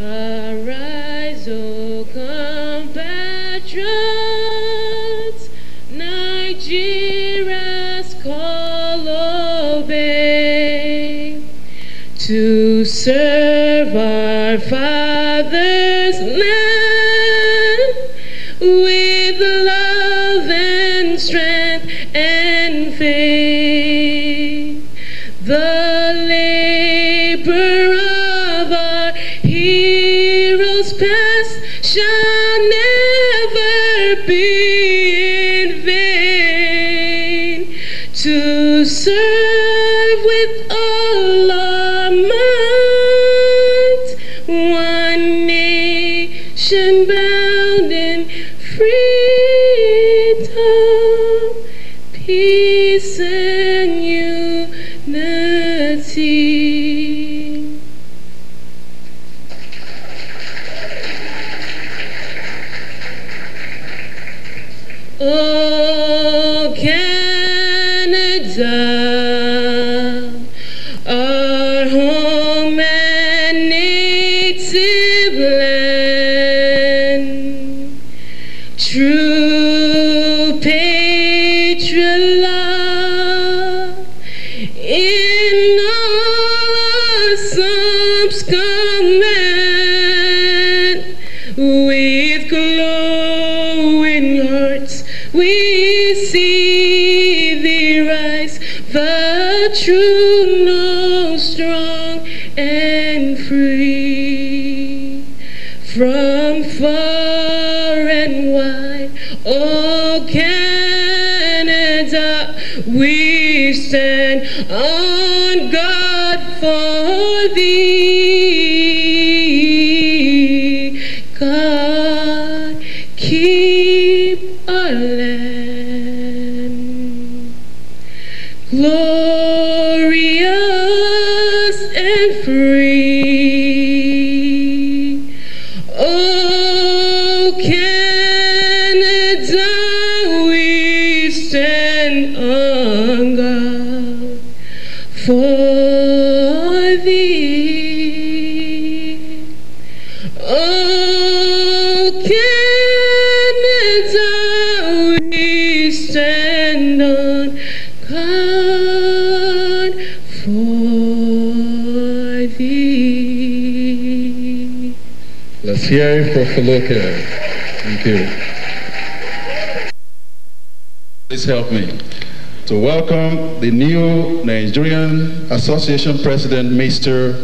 Arise, O compatriots, Nigeria's call obey, to serve our father's land with love and strength and faith. The labor of our heroes past shall never be in vain, to serve with all our might one nation bound in freedom, peace and unity. Oh, Canada, our home and native land, true patriot love in all our subs command, with glowing hearts we see thee rise, the true, know, strong and free. From far and wide, oh Canada, we stand on guard for thee. God, keep our land glorious and free. Oh, Canada, we stand on guard for thee. Oh, Canada, we stand on guard for thee. Let's hear it for Foloke. Thank you. Please help me to welcome the new Nigerian Association President, Mr.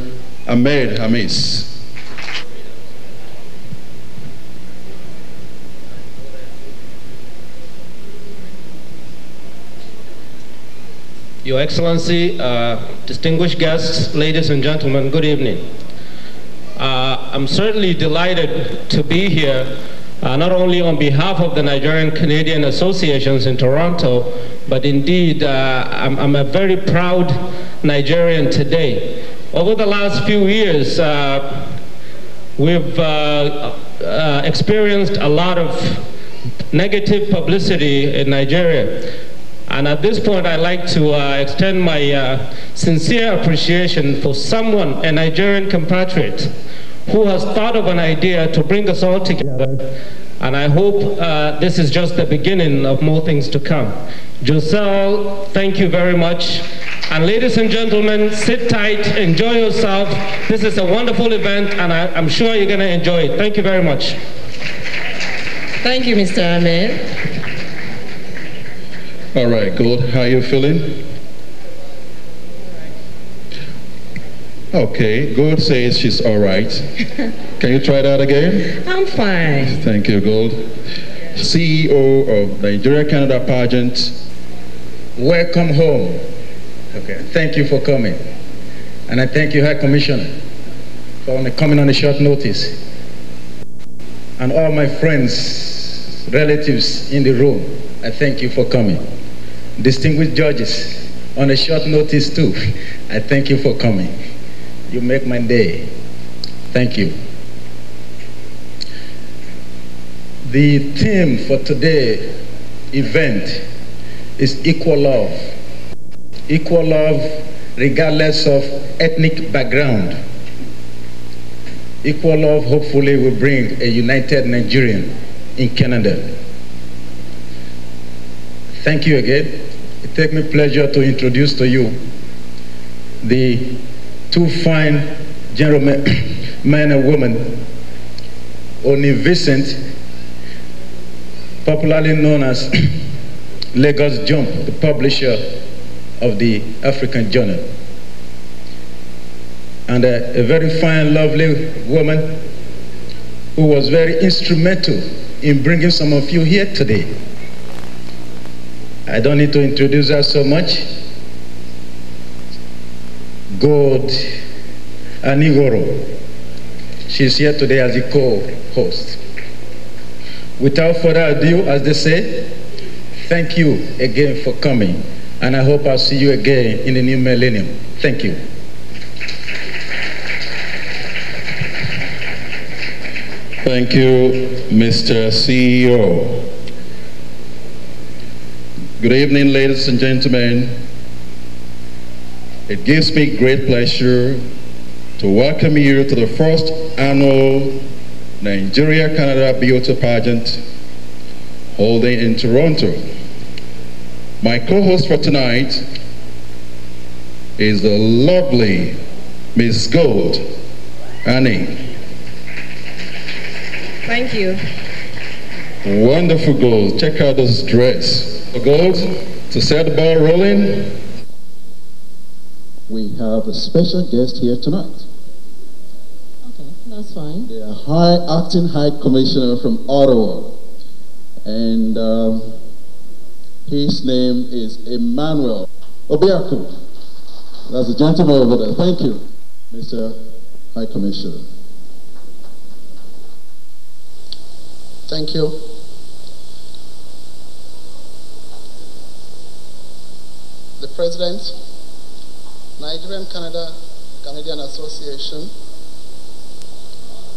Ahmed Hamis. Your Excellency, distinguished guests, ladies and gentlemen, good evening. I'm certainly delighted to be here, not only on behalf of the Nigerian Canadian Associations in Toronto, but indeed I'm a very proud Nigerian today. Over the last few years, we've experienced a lot of negative publicity in Nigeria. And at this point, I'd like to extend my sincere appreciation for someone, a Nigerian compatriot, who has thought of an idea to bring us all together. And I hope this is just the beginning of more things to come. Joselle, thank you very much. And ladies and gentlemen, sit tight, enjoy yourself. This is a wonderful event, and I'm sure you're going to enjoy it. Thank you very much. Thank you, Mr. Ahmed. All right, Gold, how are you feeling? Okay, Gold says she's all right. Can you try that again? I'm fine. Thank you, Gold. CEO of Nigeria Canada Pageant. Welcome home. Okay, thank you for coming. And I thank you, High Commissioner, for coming on a short notice. And all my friends, relatives in the room, I thank you for coming. Distinguished judges, on a short notice too, I thank you for coming. You make my day. Thank you. The theme for today's event is equal love equal love regardless of ethnic background. Equal love hopefully will bring a united Nigerian in Canada. Thank you again. It takes me pleasure to introduce to you the two fine gentlemen, men and women, Oni Vincent, popularly known as Lagos Jump, the publisher of the African Journal, and a very fine, lovely woman who was very instrumental in bringing some of you here today. I don't need to introduce her so much. God Anigoro. She's here today as the co-host. Without further ado, as they say, thank you again for coming, and I hope I'll see you again in the new millennium. Thank you. Thank you, Mr. CEO. Good evening, ladies and gentlemen. It gives me great pleasure to welcome you to the first annual Nigeria-Canada Beauty Pageant holding in Toronto. My co-host for tonight is the lovely Miss Gold, Annie. Thank you. Wonderful Gold. Check out this dress. Gold, to set the ball rolling, we have a special guest here tonight. Okay, that's fine. The Acting High Commissioner from Ottawa. And his name is Emmanuel Obiaku. That's the gentleman over there. Thank you, Mr. High Commissioner. Thank you. The President, Nigerian-Canadian Association,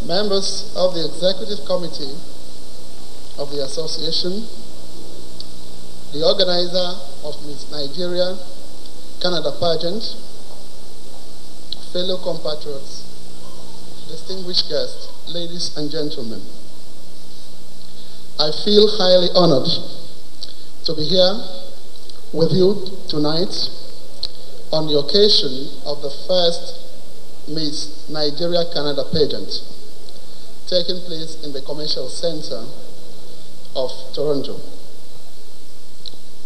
members of the Executive Committee of the Association, the organizer of Miss Nigeria-Canada Pageant, fellow compatriots, distinguished guests, ladies and gentlemen. I feel highly honored to be here with you tonight on the occasion of the first Miss Nigeria-Canada pageant taking place in the Commercial Center of Toronto.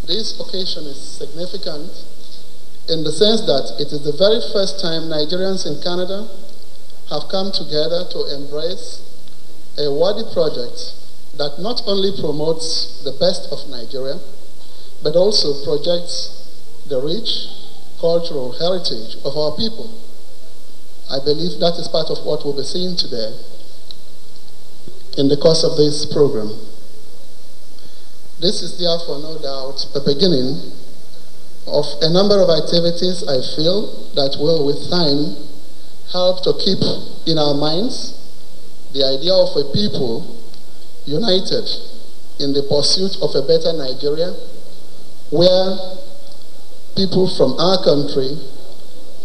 This occasion is significant in the sense that it is the very first time Nigerians in Canada have come together to embrace a worthy project that not only promotes the best of Nigeria, but also projects the rich cultural heritage of our people. I believe that is part of what we'll be seeing today in the course of this program. This is therefore no doubt a beginning of a number of activities I feel that will with time help to keep in our minds the idea of a people united in the pursuit of a better Nigeria, where people from our country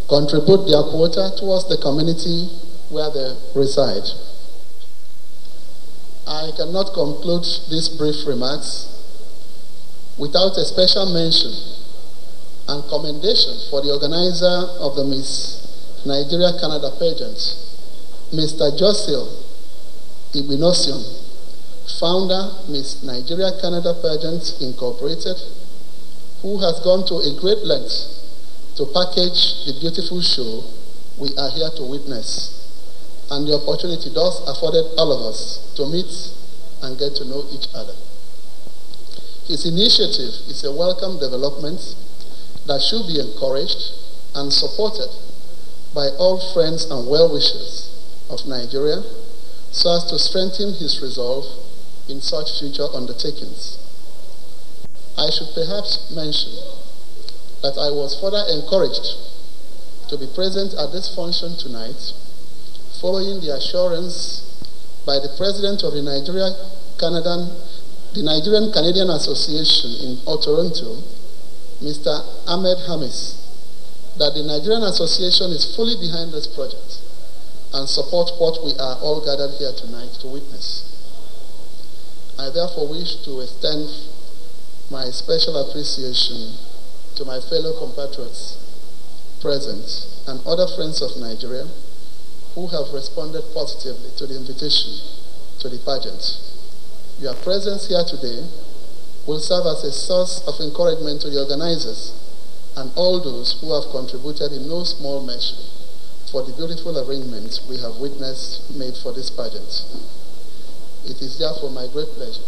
contribute their quota towards the community where they reside. I cannot conclude these brief remarks without a special mention and commendation for the organizer of the Miss Nigeria-Canada pageant, Mr. Josil Ibinosion, founder, Miss Nigeria-Canada Pageant Incorporated, who has gone to a great length to package the beautiful show we are here to witness. And the opportunity thus afforded all of us to meet and get to know each other. His initiative is a welcome development that should be encouraged and supported by all friends and well-wishers of Nigeria so as to strengthen his resolve in such future undertakings. I should perhaps mention that I was further encouraged to be present at this function tonight following the assurance by the President of the Nigerian-Canadian Association in Toronto, Mr. Ahmed Hamis, that the Nigerian Association is fully behind this project and support what we are all gathered here tonight to witness. I therefore wish to extend my special appreciation to my fellow compatriots present and other friends of Nigeria who have responded positively to the invitation to the pageant. Your presence here today will serve as a source of encouragement to the organizers and all those who have contributed in no small measure for the beautiful arrangements we have witnessed made for this pageant. It is therefore my great pleasure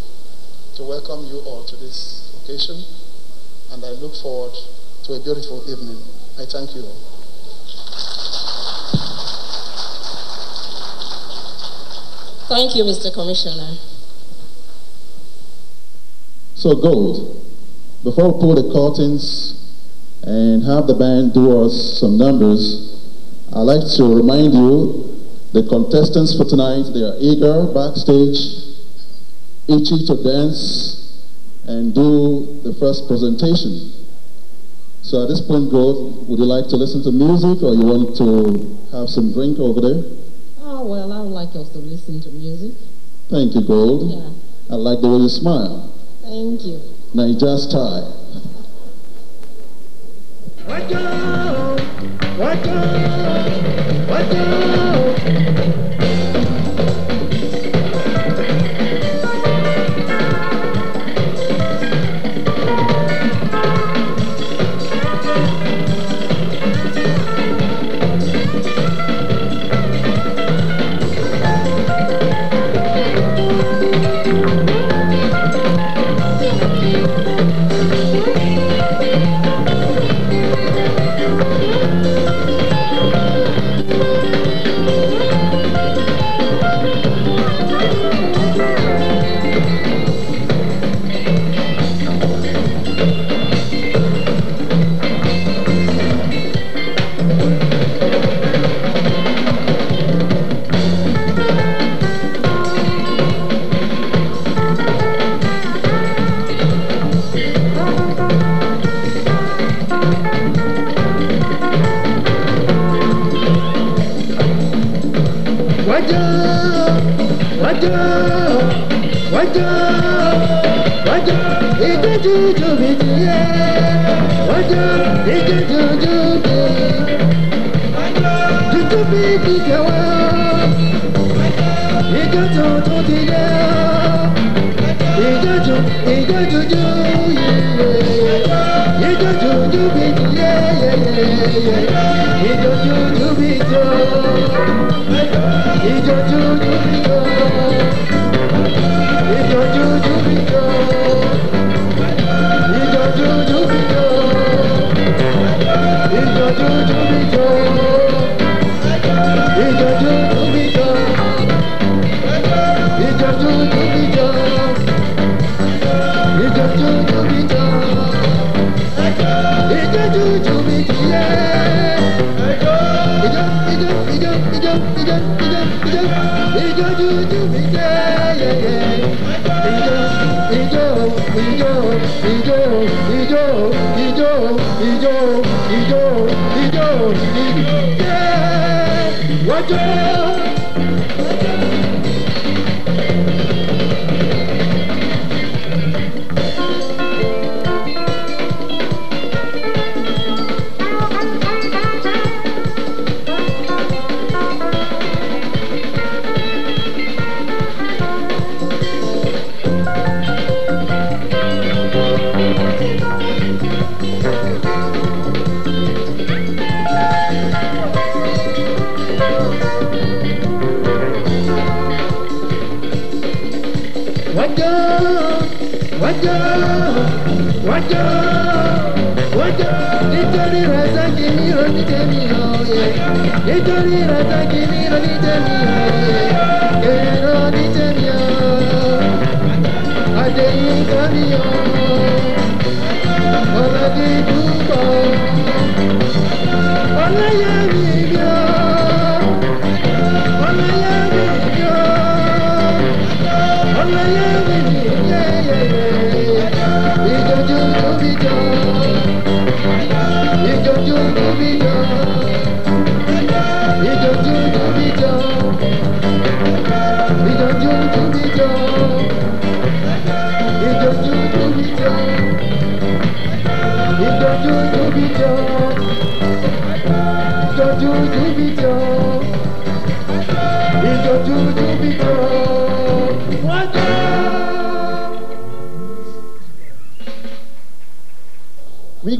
to welcome you all to this occasion, and I look forward to a beautiful evening. I thank you all. Thank you, Mr. Commissioner. So, Gold, before we pull the curtains and have the band do us some numbers, I'd like to remind you the contestants for tonight, they are eager backstage, itchy to dance and do the first presentation. So at this point, Gold, would you like to listen to music or you want to have some drink over there? Oh, well, I would like us to listen to music. Thank you, Gold. Yeah. I like the way you smile. Thank you. Niger style. Watch out! Watch out! Watch out!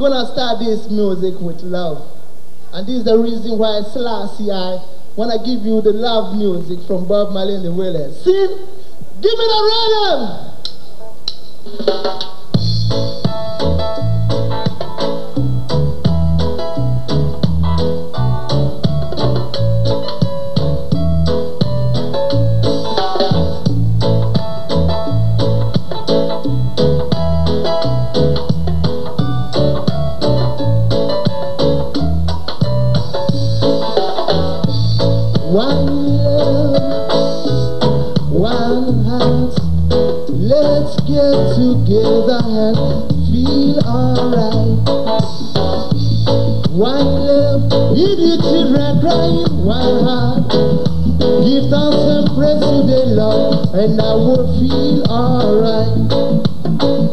gonna start this music with love. And this is the reason why Selassie I wanna give you the love music from Bob Marley and the Wailers. Sing, give me the rhythm! Together and feel alright. One love, you children crying, one heart. Give thanks and praise to the Lord, and I will feel alright.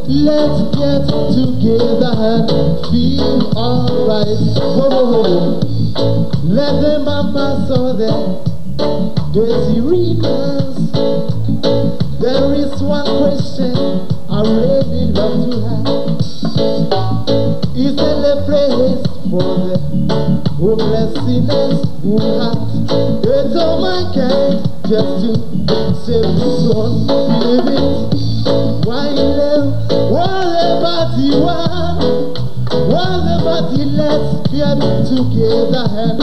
Let's get together and feel alright. Whoa. Let them pass on them. There's serious. There is one question I really love to have. Is there a place for the homeless sinners who have it's all mankind just to save this one? Believe it. Why live? Whatever you want. Whatever you let's get together and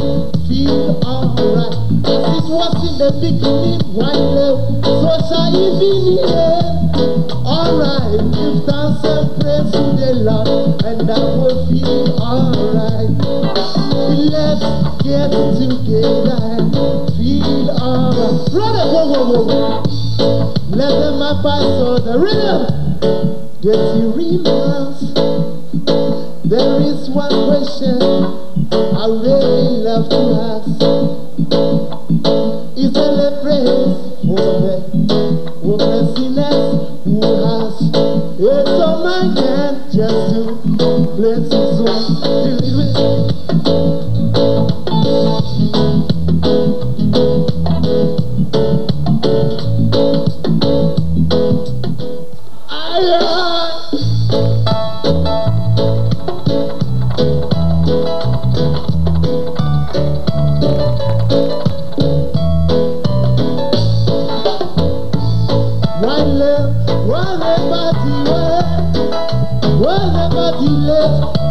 feel alright. As it was in the beginning, why live? So shall it be in the end. Alright, give thanks and praise to the Lord, and I will feel alright. Let's get together and feel alright. Brother, whoa. Let them pass on the rhythm. Get serious. There is one question I really love to ask. Is there a place for the hopelessness who has it's all my hand just to bless his soul?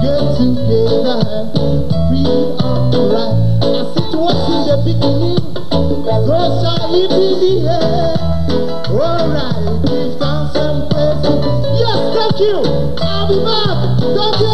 Get together and feel alright. As it was in the beginning, so shall it be the end. Alright, give thanks and praise. Yes, thank you. I'll be back. Thank you.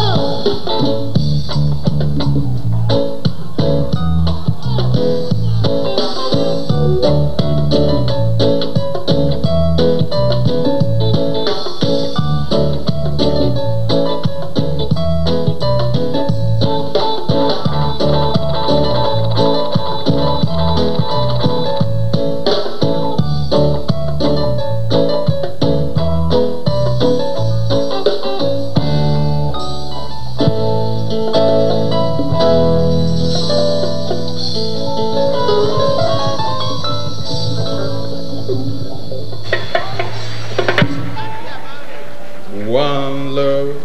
One love.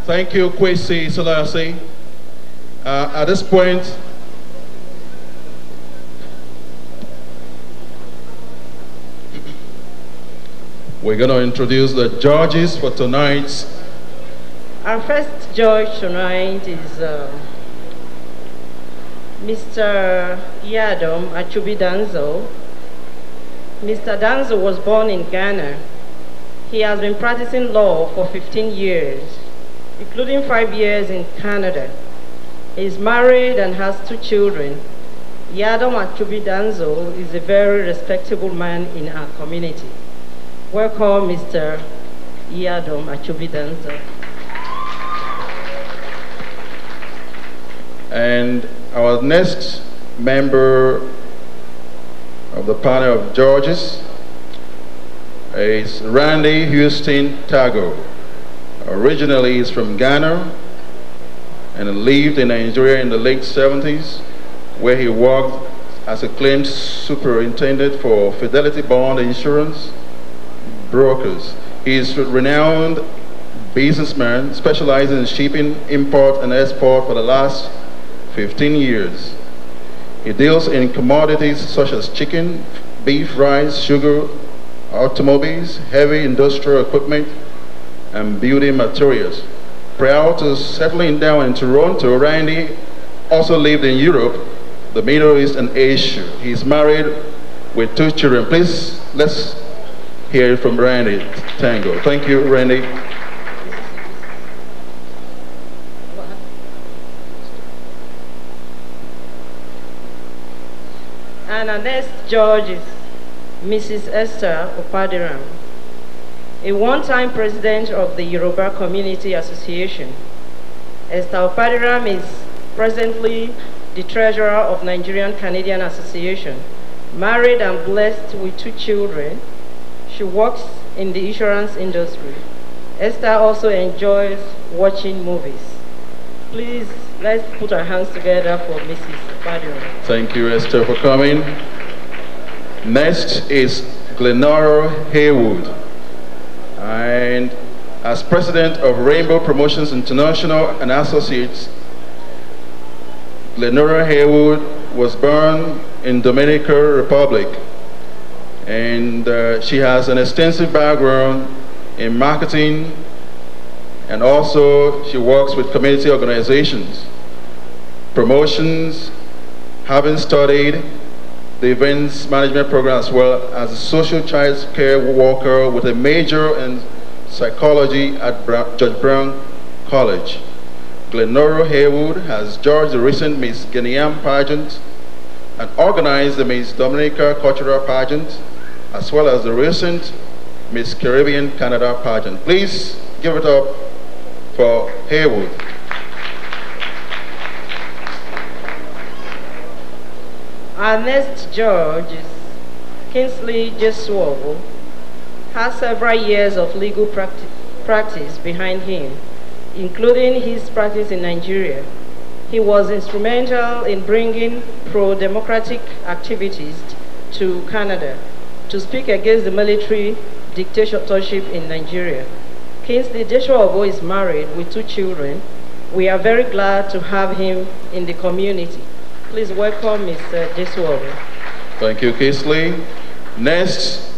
Thank you, Kwesi Selassie. At this point, we're going to introduce the judges for tonight's. Our first judge tonight is Mr. Yadom Achubi Danzo. Mr. Danzo was born in Ghana. He has been practicing law for 15 years, including 5 years in Canada. He is married and has 2 children. Yadom Achubi Danzo is a very respectable man in our community. Welcome, Mr. Yadom Achubi Danzo. And our next member of the panel of judges is Randy Houston Tago. Originally he's from Ghana and lived in Nigeria in the late 70s, where he worked as a claims superintendent for Fidelity Bond Insurance Brokers. He is renowned businessman specializing in shipping, import, and export for the last 15 years. He deals in commodities such as chicken, beef, rice, sugar, automobiles, heavy industrial equipment, and building materials. Prior to settling down in Toronto, Randy also lived in Europe, the Middle East, and Asia. He's married with 2 children. Please, let's hear from Randy Tango. Thank you, Randy. And our next judge is Mrs. Esther Opadiram, a one-time president of the Yoruba Community Association. Esther Opadiram is presently the treasurer of Nigerian Canadian Association, married and blessed with 2 children. She works in the insurance industry. Esther also enjoys watching movies. Please, let's put our hands together for Mrs. Opadiram. Thank you, Esther, for coming. Next is Glenora Haywood. And as president of Rainbow Promotions International and Associates, Glenora Haywood was born in Dominican Republic, and she has an extensive background in marketing, and also she works with community organizations, promotions, having studied the events management program as well as a social child care worker with a major in psychology at Judge Brown College. Glenora Haywood has judged the recent Miss Guinean pageant and organized the Miss Dominica Cultural Pageant, as well as the recent Miss Caribbean Canada pageant. Please give it up for Haywood. Our next judge is Kingsley Jesuowo. Has several years of legal practice behind him, including his practice in Nigeria. He was instrumental in bringing pro-democratic activities to Canada to speak against the military dictatorship in Nigeria. Kingsley Jesuowo is married with 2 children. We are very glad to have him in the community. Please welcome Mr. Jesuowo. Thank you, Kingsley. Next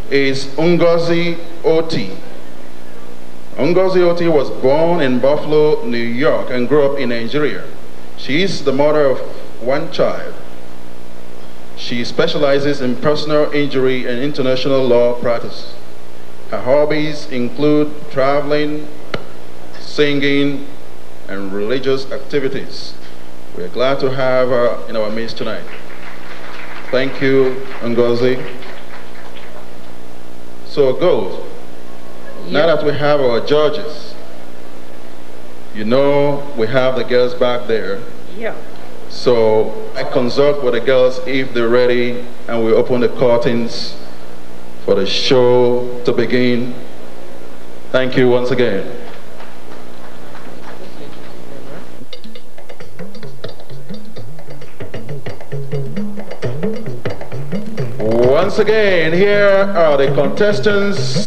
is Ngozi Oti. Ngozi Oti was born in Buffalo, New York, and grew up in Nigeria. She is the mother of 1 child. She specializes in personal injury and international law practice. Her hobbies include traveling, singing, and religious activities. We're glad to have her in our midst tonight. Thank you, Ngozi. So, Gold, now that we have our judges, you know we have the girls back there. Yeah. So I consult with the girls if they're ready, and we open the curtains for the show to begin. Thank you once again. Once again, here are the contestants.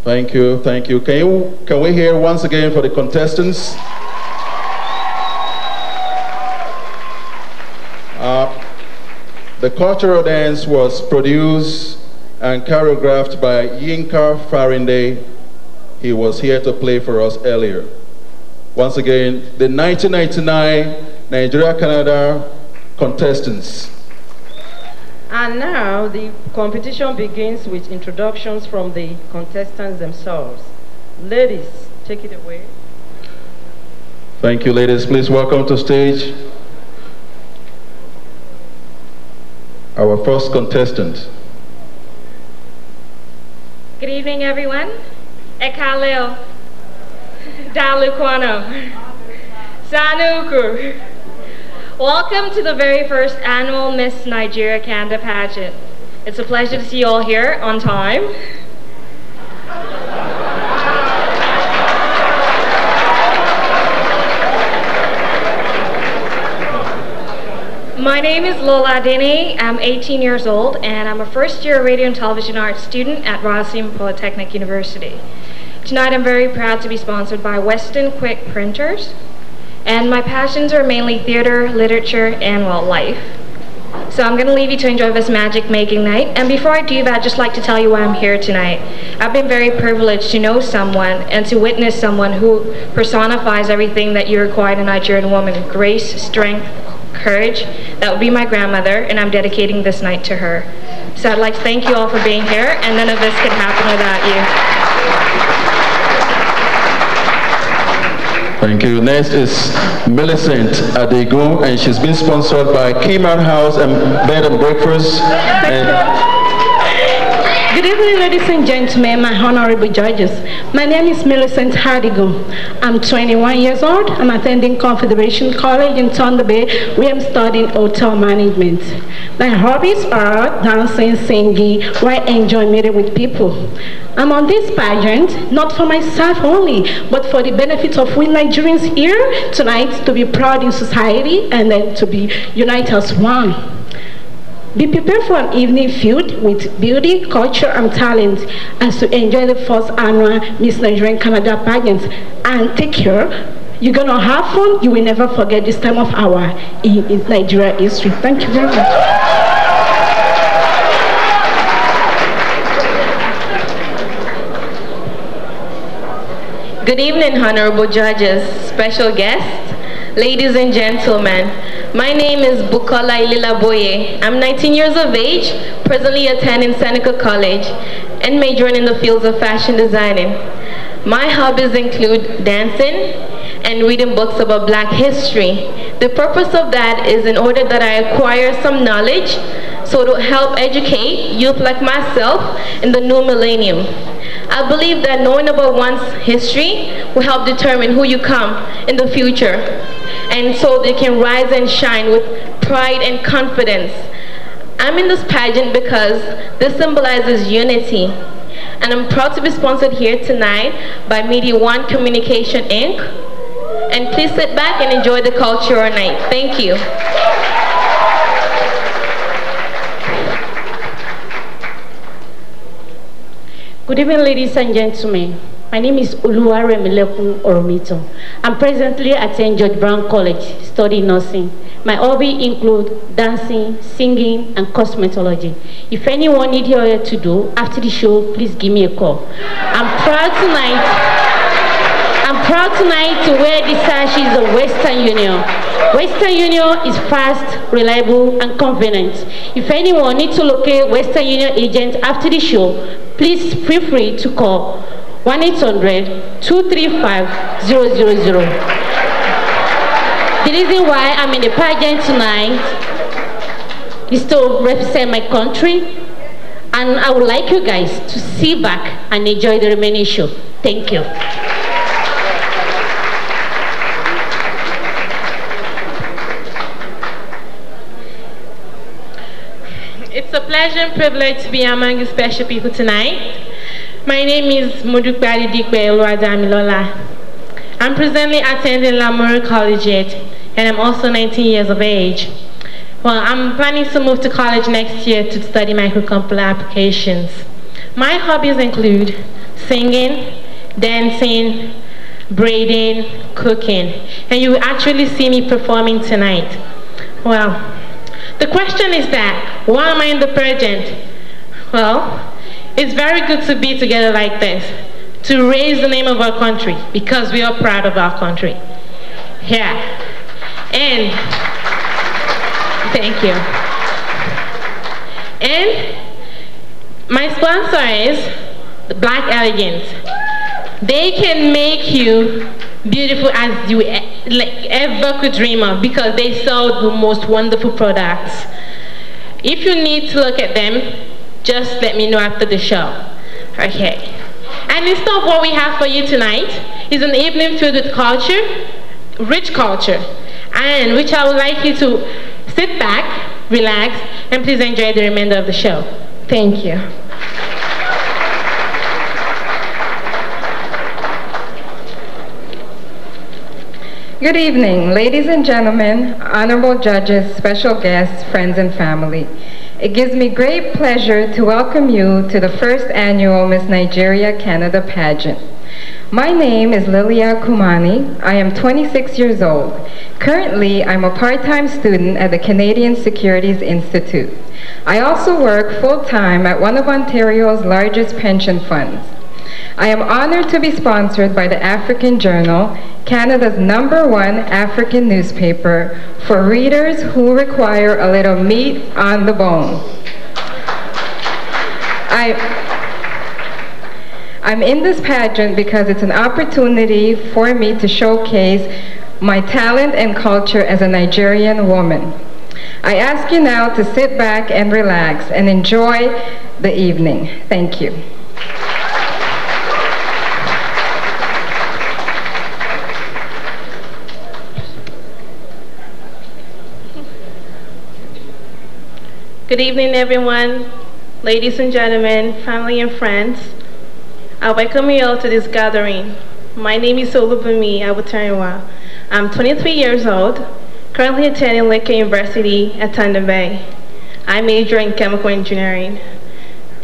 Thank you, thank you. Can we hear once again for the contestants? The cultural dance was produced and choreographed by Yinka Farinde. He was here to play for us earlier. Once again, the 1999 Nigeria-Canada contestants. And now the competition begins with introductions from the contestants themselves. Ladies, take it away. Thank you, ladies. Please welcome to stage our first contestant. Good evening, everyone. Ekaleo, Dalukwano, Sanuku. Welcome to the very first annual Miss Nigeria Canada pageant. It's a pleasure to see you all here on time. My name is Lola Dene. I'm 18 years old and I'm a first-year radio and television arts student at Rosslyn Polytechnic University. Tonight I'm very proud to be sponsored by Weston Quick Printers, and my passions are mainly theater, literature, and well, life. So I'm going to leave you to enjoy this magic making night, and before I do that, I'd just like to tell you why I'm here tonight. I've been very privileged to know someone and to witness someone who personifies everything that you require in a Nigerian woman: grace, strength, courage. That would be my grandmother, and I'm dedicating this night to her. So I'd like to thank you all for being here, and none of this could happen without you. Thank you. Next is Millicent Adegu, and she's been sponsored by Keyman House and Bed and Breakfast. Good evening, ladies and gentlemen, my honorable judges. My name is Millicent Hadigo. I'm 21 years old. I'm attending Confederation College in Thunder Bay, where I'm studying hotel management. My hobbies are dancing, singing, where I enjoy meeting with people. I'm on this pageant, not for myself only, but for the benefit of we Nigerians here tonight, to be proud in society and then to be united as one. Be prepared for an evening filled with beauty, culture, and talent, as to enjoy the first annual Miss Nigerian Canada pageant. And take care. You're gonna have fun. You will never forget this time of hour in Nigeria history. Thank you very much. Good evening, honorable judges, special guests, ladies and gentlemen. My name is Bukola Ililaboye. I'm 19 years of age, presently attending Seneca College, and majoring in the fields of fashion designing. My hobbies include dancing and reading books about Black history. The purpose of that is in order that I acquire some knowledge so to help educate youth like myself in the new millennium. I believe that knowing about one's history will help determine who you come in the future, and so they can rise and shine with pride and confidence. I'm in this pageant because this symbolizes unity, and I'm proud to be sponsored here tonight by Media One Communication Inc. And please sit back and enjoy the cultural night. Thank you. Good evening, ladies and gentlemen. My name is Oluwaremilekun Oromito. I'm presently at St. George Brown College studying nursing. My hobby include dancing, singing, and cosmetology. If anyone needs here to do after the show, please give me a call. I'm proud tonight to wear the sashes of Western Union. Western Union is fast, reliable, and convenient. If anyone needs to locate Western Union agent after the show, please feel free to call 1-800-235-000. The reason why I'm in the pageant tonight is to represent my country, and I would like you guys to sit back and enjoy the remaining show. Thank you. It's a pleasure and privilege to be among you special people tonight. My name is Modukbari Dikwe Oluwadamilola. I'm presently attending Lamore Collegiate, and I'm also 19 years of age. Well, I'm planning to move to college next year to study microcomputer applications. My hobbies include singing, dancing, braiding, cooking, and you will actually see me performing tonight. Well, the question is that, why am I in the pageant? Well, it's very good to be together like this, to raise the name of our country, because we are proud of our country. Yeah, and thank you. And my sponsor is the Black Elegance. They can make you beautiful as you ever could dream of, because they sell the most wonderful products. If you need to look at them, just let me know after the show. Okay. And instead of what we have for you tonight is an evening filled with culture, rich culture, and which I would like you to sit back, relax, and please enjoy the remainder of the show. Thank you. Good evening, ladies and gentlemen, honorable judges, special guests, friends, and family. It gives me great pleasure to welcome you to the first annual Miss Nigeria Canada pageant. My name is Lilia Kumani. I am 26 years old. Currently, I'm a part-time student at the Canadian Securities Institute. I also work full-time at one of Ontario's largest pension funds. I am honored to be sponsored by the African Journal, Canada's #1 African newspaper for readers who require a little meat on the bone. I'm in this pageant because it's an opportunity for me to showcase my talent and culture as a Nigerian woman. I ask you now to sit back and relax and enjoy the evening. Thank you. Good evening, everyone, ladies and gentlemen, family and friends. I welcome you all to this gathering. My name is Olubunmi Abutariwa. I'm 23 years old, currently attending Lincoln University at Thunder Bay. I major in chemical engineering.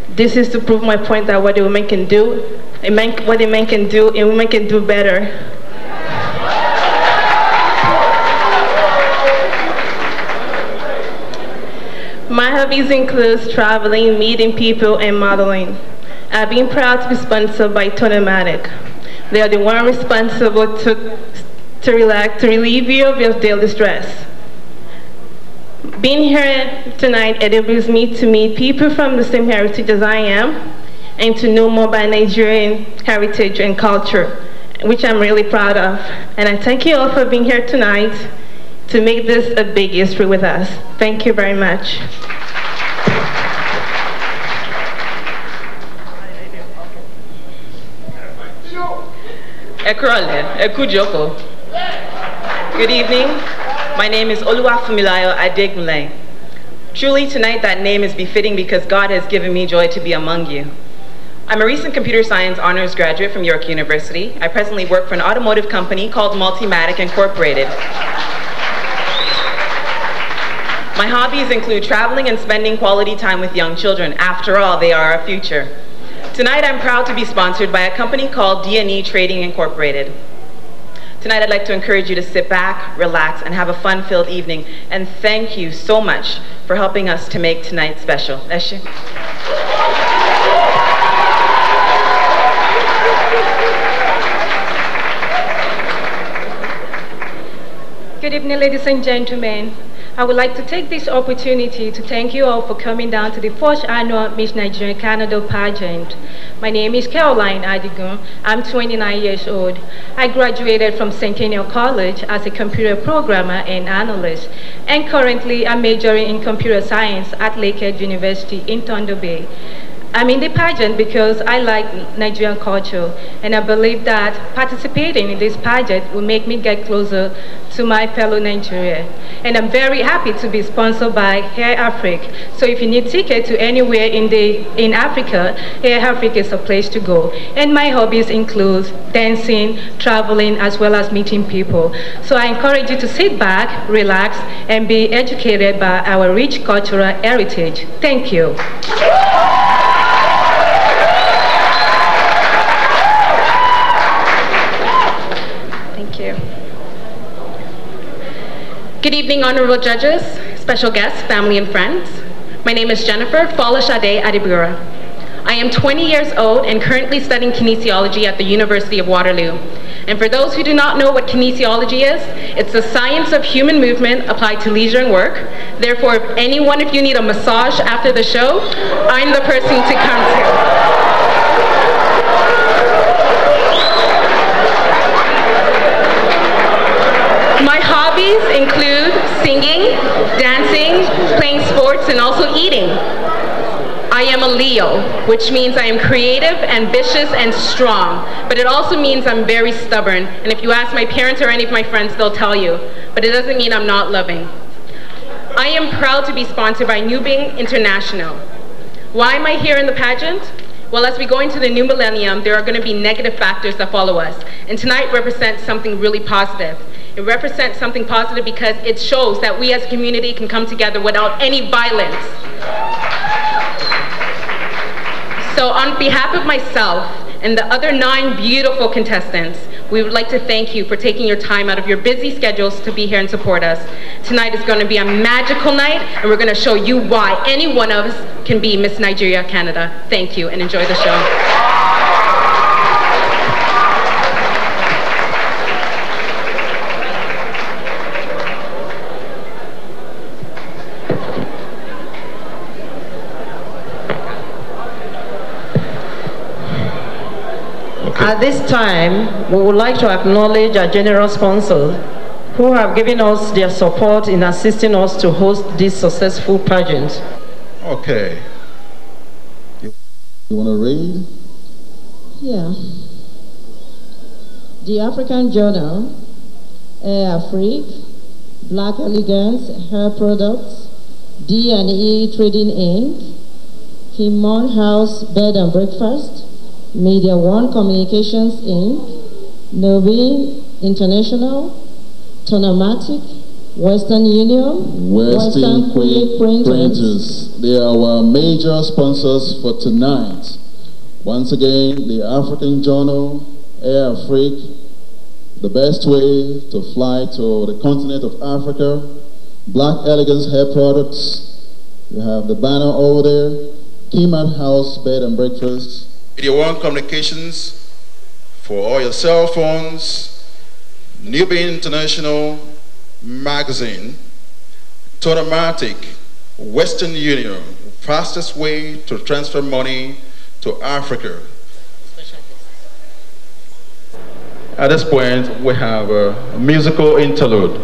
This is to prove my point that what a woman can do, what a man can do, and women can do better. My hobbies include traveling, meeting people, and modeling. I've been proud to be sponsored by Tonomatic. They are the one responsible to relieve you of your daily stress. Being here tonight enables me to meet people from the same heritage as I am, and to know more about Nigerian heritage and culture, which I'm really proud of. And I thank you all for being here tonight to make this a big history with us. Thank you very much. Good evening. My name is Oluwafumilayo Adegunle. Truly tonight that name is befitting because God has given me joy to be among you. I'm a recent computer science honors graduate from York University. I presently work for an automotive company called Multimatic Incorporated. My hobbies include traveling and spending quality time with young children. After all, they are our future. Tonight, I'm proud to be sponsored by a company called D&E Trading Incorporated. Tonight, I'd like to encourage you to sit back, relax, and have a fun-filled evening. And thank you so much for helping us to make tonight special. Eshe. Good evening, ladies and gentlemen. I would like to take this opportunity to thank you all for coming down to the first annual Miss Nigeria Canada pageant. My name is Caroline Adigun. I'm 29 years old. I graduated from Centennial College as a computer programmer and analyst, and currently I'm majoring in computer science at Lakehead University in Thunder Bay. I'm in the pageant because I like Nigerian culture, and I believe that participating in this pageant will make me get closer to my fellow Nigerians. And I'm very happy to be sponsored by Air Africa. So if you need ticket to anywhere in Africa, Air Africa is a place to go. And my hobbies include dancing, traveling, as well as meeting people. So I encourage you to sit back, relax, and be educated by our rich cultural heritage. Thank you. Good evening, honorable judges, special guests, family and friends. My name is Jennifer Folashade Adibura. I am 20 years old and currently studying kinesiology at the University of Waterloo. And for those who do not know what kinesiology is, it's the science of human movement applied to leisure and work. Therefore, if any one of you need a massage after the show, I'm the person to come to. My hobbies include singing, dancing, playing sports, and also eating. I am a Leo, which means I am creative, ambitious, and strong. But it also means I'm very stubborn. And if you ask my parents or any of my friends, they'll tell you. But it doesn't mean I'm not loving. I am proud to be sponsored by New Being International. Why am I here in the pageant? Well, as we go into the new millennium, there are going to be negative factors that follow us. And tonight represents something really positive. It represents something positive because it shows that we as a community can come together without any violence. So on behalf of myself and the other 9 beautiful contestants, we would like to thank you for taking your time out of your busy schedules to be here and support us. Tonight is going to be a magical night, and we're going to show you why any one of us can be Miss Nigeria Canada. Thank you, and enjoy the show. At this time, we would like to acknowledge our general sponsors who have given us their support in assisting us to host this successful pageant. Okay. You want to read? Yeah. The African Journal, Air Afrique, Black Elegance Hair Products, D&E Trading Inc., Himon House Bed and Breakfast, Media One Communications Inc., Novin International, Tonomatic, Western Union, Western Quick Printers. They are our major sponsors for tonight. Once again, the African Journal, Air Afrique, the best way to fly to the continent of Africa, Black Elegance Hair Products. You have the banner over there, Himon House Bed and Breakfast, Media One Communications for all your cell phones, New Being International Magazine, Tonomatic, Western Union, fastest way to transfer money to Africa. At this point, we have a musical interlude.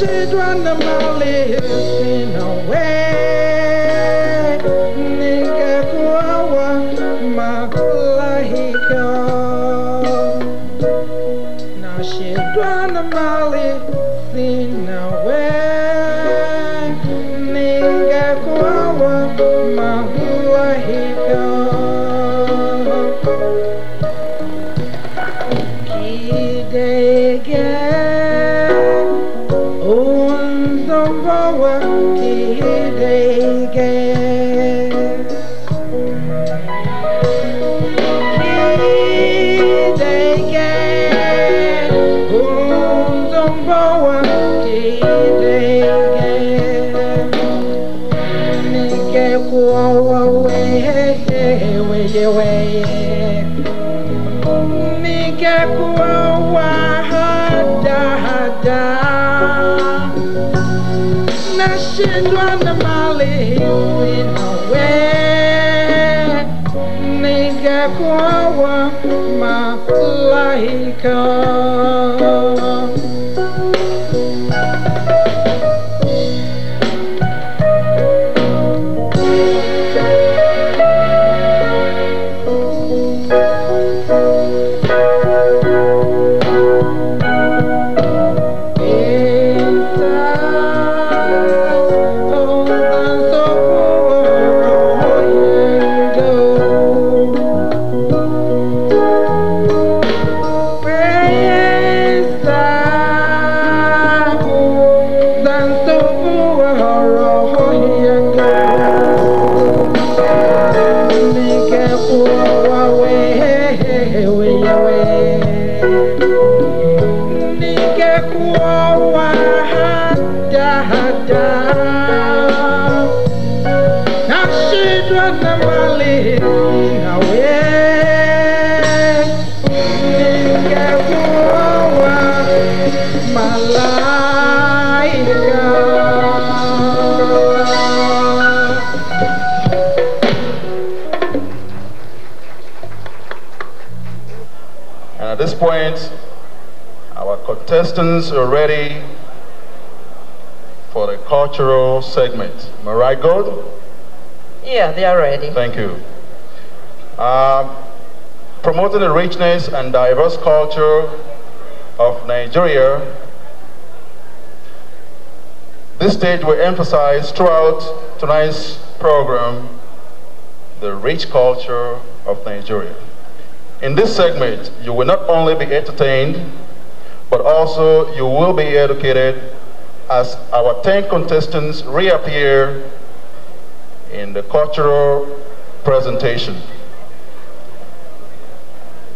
children of my living away. Nigga kuawa makulahiko. Now children of my living away. Nigga kuawa makulahiko. Kidege. Children Mali in away, nigga kwawa malaika. At this point, our contestants are ready for the cultural segment. Am I right, God? Yeah, they are ready. Thank you. Promoting the richness and diverse culture of Nigeria, this stage will emphasize throughout tonight's program the rich culture of Nigeria. In this segment, you will not only be entertained, but also you will be educated as our 10 contestants reappear in the cultural presentation.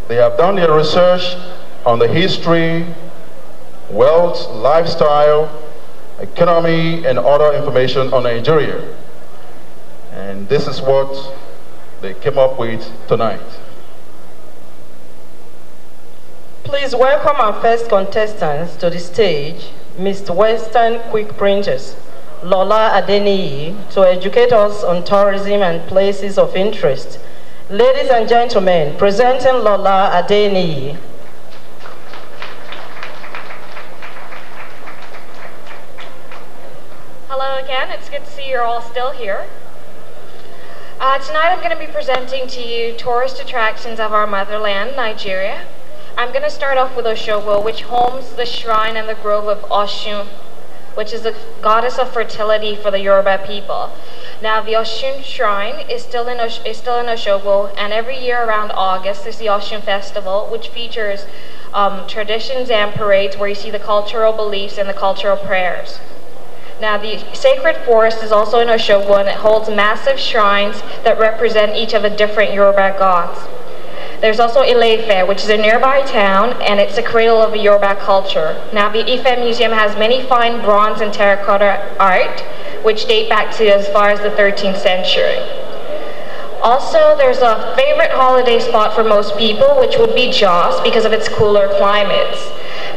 They have done their research on the history, wealth, lifestyle, economy, and other information on Nigeria. And this is what they came up with tonight. Please welcome our first contestants to the stage, Mr. Western Quick Printers, Lola Adeniyi, to educate us on tourism and places of interest. Ladies and gentlemen, presenting Lola Adeniyi. Hello again, it's good to see you're all still here. Tonight I'm going to be presenting to you tourist attractions of our motherland, Nigeria. I'm going to start off with Osogbo, which homes the shrine and the grove of Oshun, which is the goddess of fertility for the Yoruba people. Now, the Oshun shrine is still in Osogbo, and every year around August is the Oshun Festival, which features traditions and parades where you see the cultural beliefs and the cultural prayers. Now, the sacred forest is also in Osogbo, and it holds massive shrines that represent each of the different Yoruba gods. There's also Ile-Ife, which is a nearby town, and it's the cradle of the Yoruba culture. Now, the Ife Museum has many fine bronze and terracotta art, which date back to as far as the 13th century. Also, there's a favorite holiday spot for most people, which would be Jos, because of its cooler climates.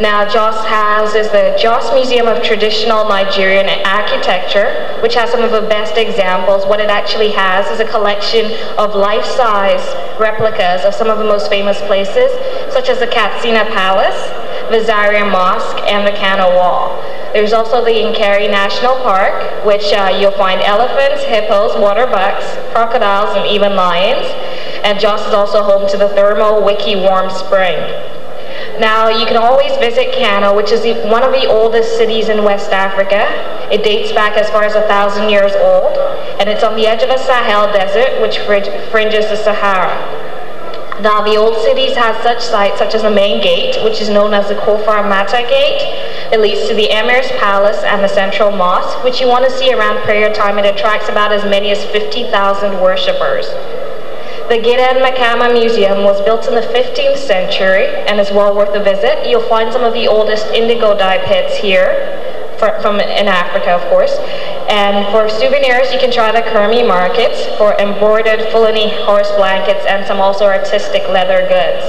Now, Jos houses the Jos Museum of Traditional Nigerian Architecture, which has some of the best examples. What it actually has is a collection of life-size replicas of some of the most famous places, such as the Katsina Palace, the Zaria Mosque, and the Kano Wall. There's also the Nkari National Park, which you'll find elephants, hippos, water bucks, crocodiles, and even lions. And Jos is also home to the thermal Wiki Warm Spring. Now, you can always visit Kano, which is one of the oldest cities in West Africa. It dates back as far as 1,000 years old, and it's on the edge of a Sahel desert, which fringes the Sahara. Now, the old cities have such sites such as the main gate, which is known as the Kofar Mata Gate. It leads to the Emir's Palace and the Central Mosque, which you want to see around prayer time. It attracts about as many as 50,000 worshippers. The Gidan Makama Museum was built in the 15th century and is well worth a visit. You'll find some of the oldest indigo dye pits here, in Africa, of course. And for souvenirs, you can try the Kermi markets for embroidered Fulani horse blankets and some also artistic leather goods.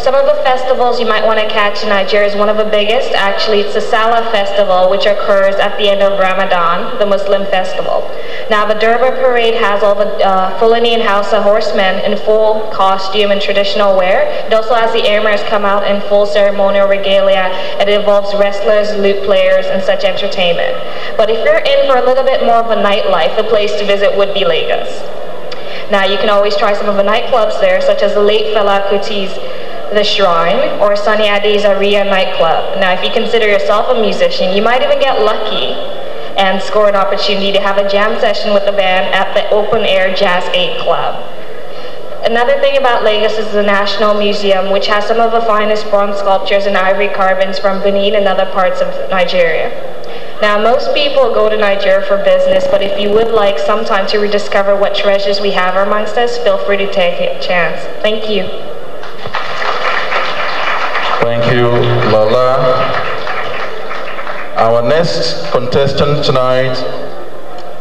Some of the festivals you might want to catch in Nigeria is one of the biggest. Actually, it's the Salah festival, which occurs at the end of Ramadan, the Muslim festival. Now, the Durbar parade has all the Fulani and Hausa horsemen in full costume and traditional wear. It also has the emirs come out in full ceremonial regalia. It involves wrestlers, lute players, and such entertainment. But if you're in for a little bit more of a nightlife, the place to visit would be Lagos. Now, you can always try some of the nightclubs there, such as the late Fela Kuti's The Shrine or Sunny Ade's Aria nightclub. Now, if you consider yourself a musician, you might even get lucky and score an opportunity to have a jam session with the band at the Open Air Jazz 8 Club. Another thing about Lagos is the National Museum, which has some of the finest bronze sculptures and ivory carvings from Benin and other parts of Nigeria. Now, most people go to Nigeria for business, but if you would like some time to rediscover what treasures we have amongst us, feel free to take a chance. Thank you. Thank you, Lola. Our next contestant tonight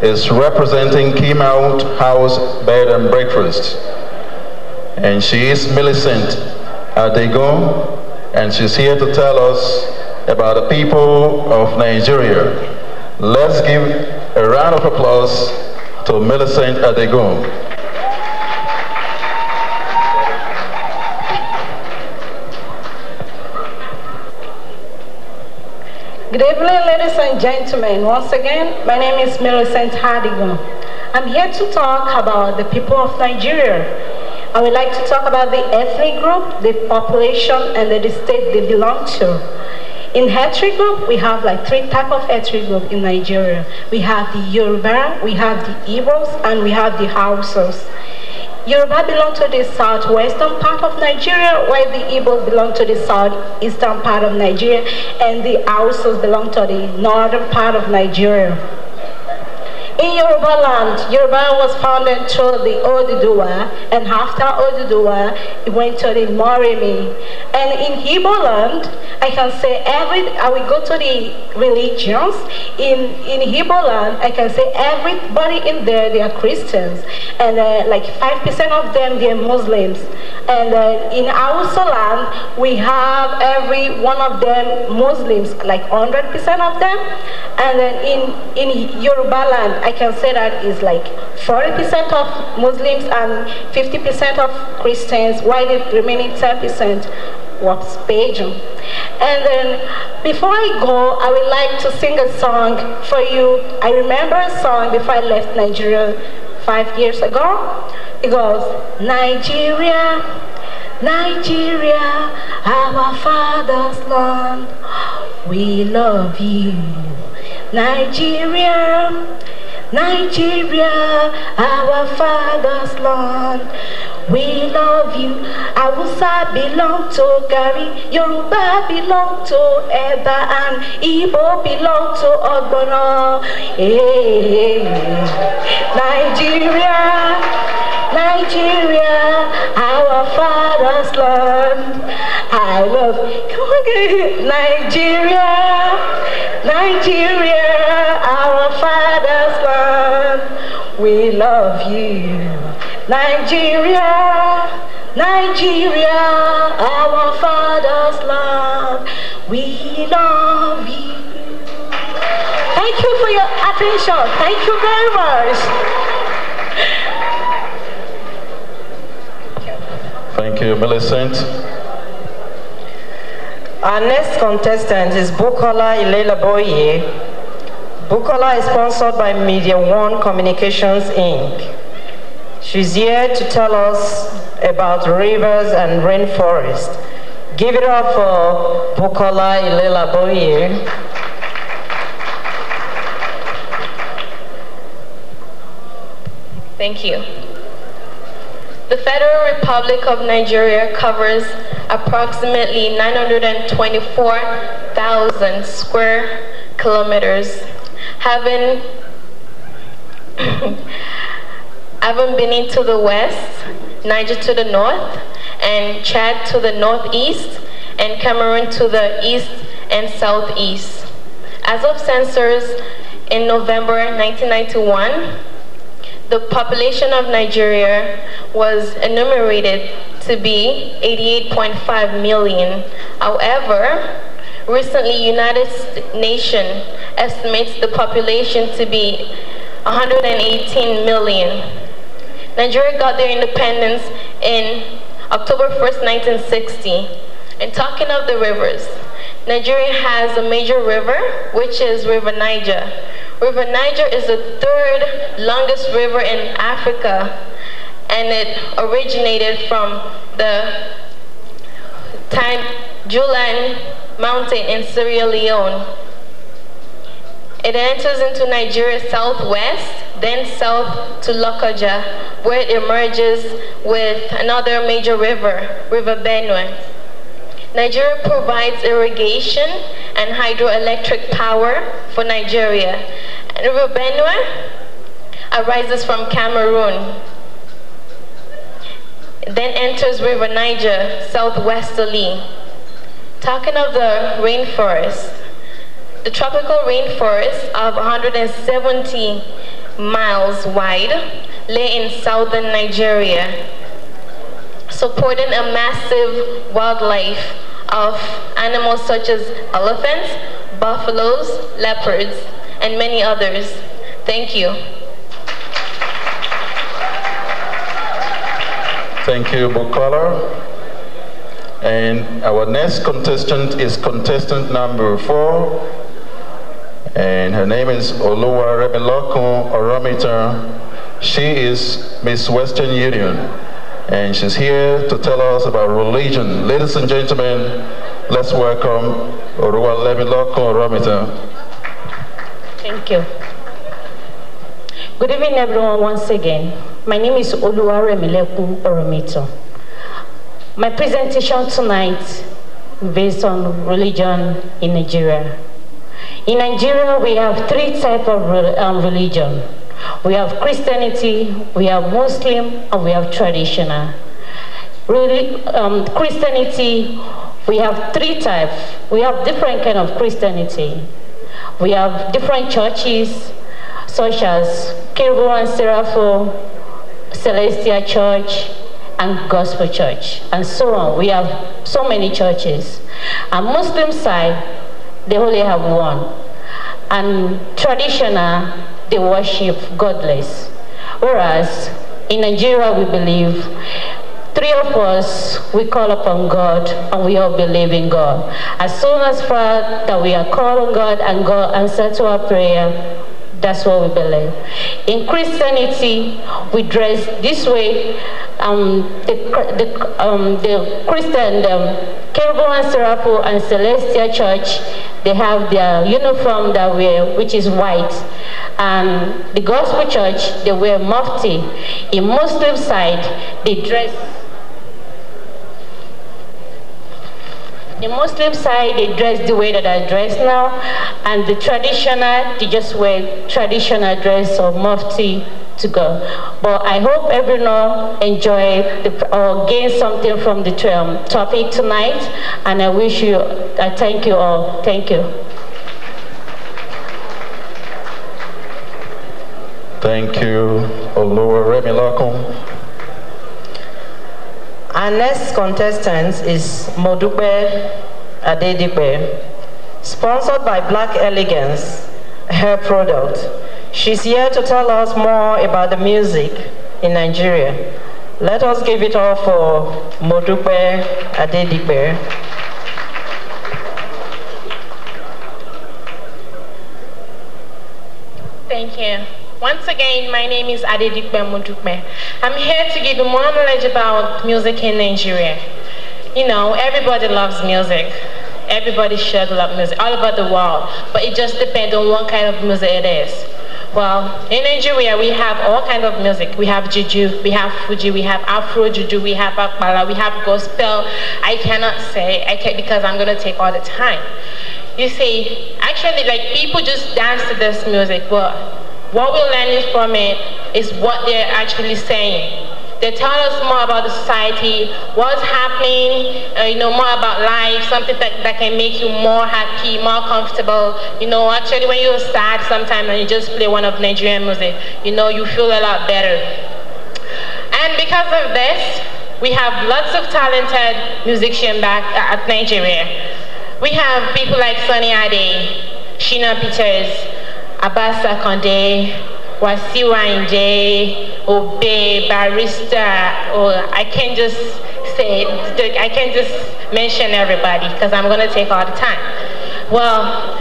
is representing Keymout House Bed and Breakfast. And she is Millicent Adego, and she's here to tell us about the people of Nigeria. Let's give a round of applause to Millicent Adego. Good evening, ladies and gentlemen. Once again, my name is Millicent Hadigo. I'm here to talk about the people of Nigeria. I would like to talk about the ethnic group, the population, and the state they belong to. In ethnic group, we have like three types of ethnic group in Nigeria. We have the Yoruba, we have the Igbos, and we have the Hausas. Yoruba belong to the southwestern part of Nigeria, while the Igbos belong to the southeastern part of Nigeria, and the Hausas belong to the northern part of Nigeria. In Yoruba land, Yoruba was founded through the Oduduwa, and after Oduduwa, it went to the Moremi. And in Igbo land, I can say I will go to the religions. In Igbo land, I can say everybody in there, they are Christians. And like 5% of them, they are Muslims. And in Hausa land, we have every one of them Muslims, like 100% of them. And then in Yoruba land, I can say that is like 40% of Muslims and 50% of Christians, while the remaining 10% was Pageant. And then before I go, I would like to sing a song for you. I remember a song before I left Nigeria 5 years ago. It goes, Nigeria, Nigeria, our father's land, we love you. Nigeria, Nigeria, our father's land, we love you. Hausa belong to Gari, Yoruba belong to Eba, and Igbo belong to Ogbono. Hey, Nigeria, Nigeria, our father's land, I love you. Come again. Nigeria, Nigeria, our father's land, we love you. Nigeria, Nigeria, our father's land, we love you. Thank you for your attention. Thank you very much. Thank you, Millicent. Our next contestant is Bukola Ilelaboye. Bukola is sponsored by Media One Communications, Inc. She's here to tell us about rivers and rainforest. Give it up for Bukola Ilelaboye. Thank you. The Federal Republic of Nigeria covers approximately 924,000 square kilometers. Having Benin to the west, Niger to the north, and Chad to the northeast, and Cameroon to the east and southeast. As of census in November 1991, the population of Nigeria was enumerated to be 88.5 million. However, recently United Nations estimates the population to be 118 million. Nigeria got their independence in October 1st, 1960. And talking of the rivers, Nigeria has a major river, which is River Niger. River Niger is the third longest river in Africa, and it originated from the Julian Mountain in Sierra Leone. It enters into Nigeria southwest, then south to Lokoja, where it emerges with another major river, River Benue. Nigeria provides irrigation and hydroelectric power for Nigeria. And River Benue arises from Cameroon, then enters River Niger southwesterly. Talking of the rainforest, the tropical rainforest of 170 miles wide lay in southern Nigeria, supporting a massive wildlife of animals such as elephants, buffaloes, leopards, and many others. Thank you. Thank you, Bukola. And our next contestant is contestant number 4. And her name is Oluwa Remilokun Oromita. She is Miss Western Union. And she's here to tell us about religion. Ladies and gentlemen, let's welcome Oluwa Remilokun Oromita. Thank you. Good evening, everyone, once again. My name is Oluwa Remilokun Oromita. My presentation tonight based on religion in Nigeria. In Nigeria, we have 3 types of religion. We have Christianity, we have Muslim, and we have traditional. Christianity, we have 3 types. We have different kind of Christianity. We have different churches, such as Kerubu and Seraphim, Celestial Church, and Gospel Church, and so on. We have so many churches. On Muslim side, they only have 1. And traditional, they worship godless. Whereas in Nigeria, we believe 3 of us, we call upon God, and we all believe in God. As soon as far that we are calling God and God answers to our prayer, that's what we believe. In Christianity, we dress this way. The Christian, Kerubu and Seraphim and Celestial Church, they have their uniform that wear, which is white. And the Gospel Church, they wear mufti. In Muslim side, they dress. The Muslim side, they dress the way that I dress now, and the traditional, they just wear traditional dress or mufti to go. But I hope everyone enjoy or gain something from the topic tonight, and I thank you all. Thank you. Thank you, Oluwa Remilokun. Our next contestant is Modupe Adedipe, sponsored by Black Elegance Hair Product. She's here to tell us more about the music in Nigeria. Let us give it all for Modupe Adedipe. Thank you. Once again, my name is Adedikbe Mudukbe. I'm here to give you more knowledge about music in Nigeria. You know, everybody loves music. Everybody should love music all over the world, but it just depends on what kind of music it is. Well, in Nigeria, we have all kinds of music. We have juju, we have fuji, we have afro juju, we have akbala, we have gospel. I cannot say, because I'm going to take all the time. You see, actually, like, people just dance to this music, but what we're learning from it is what they're actually saying. They tell us more about the society, what's happening, you know, more about life, something that can make you more happy, more comfortable. You know, actually when you're sad sometimes and you just play one of Nigerian music, you know, you feel a lot better. And because of this, we have lots of talented musicians back at Nigeria. We have people like Sunny Ade, Shina Peters, Abasa Konde, Wasiu Ayinde, Obe, Barrister, or I can't just say, I can't just mention everybody because I'm going to take all the time. Well,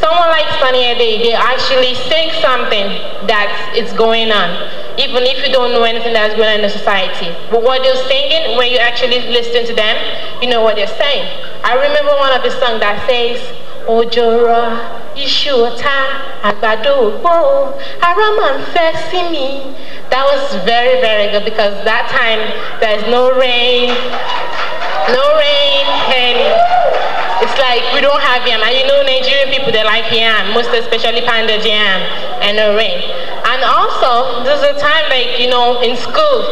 someone like Sunny Ade, they actually sing something that is going on, even if you don't know anything that's going on in the society. But what they're singing, when you actually listen to them, you know what they're saying. I remember one of the songs that says, Ojora, Ishuota, Agbado, Haraman Fesimi. That was very, very good because that time there's no rain, and it's like we don't have yam. And you know Nigerian people, they like yam, most especially pounded yam and no rain. And also, there's a time like, you know, in school,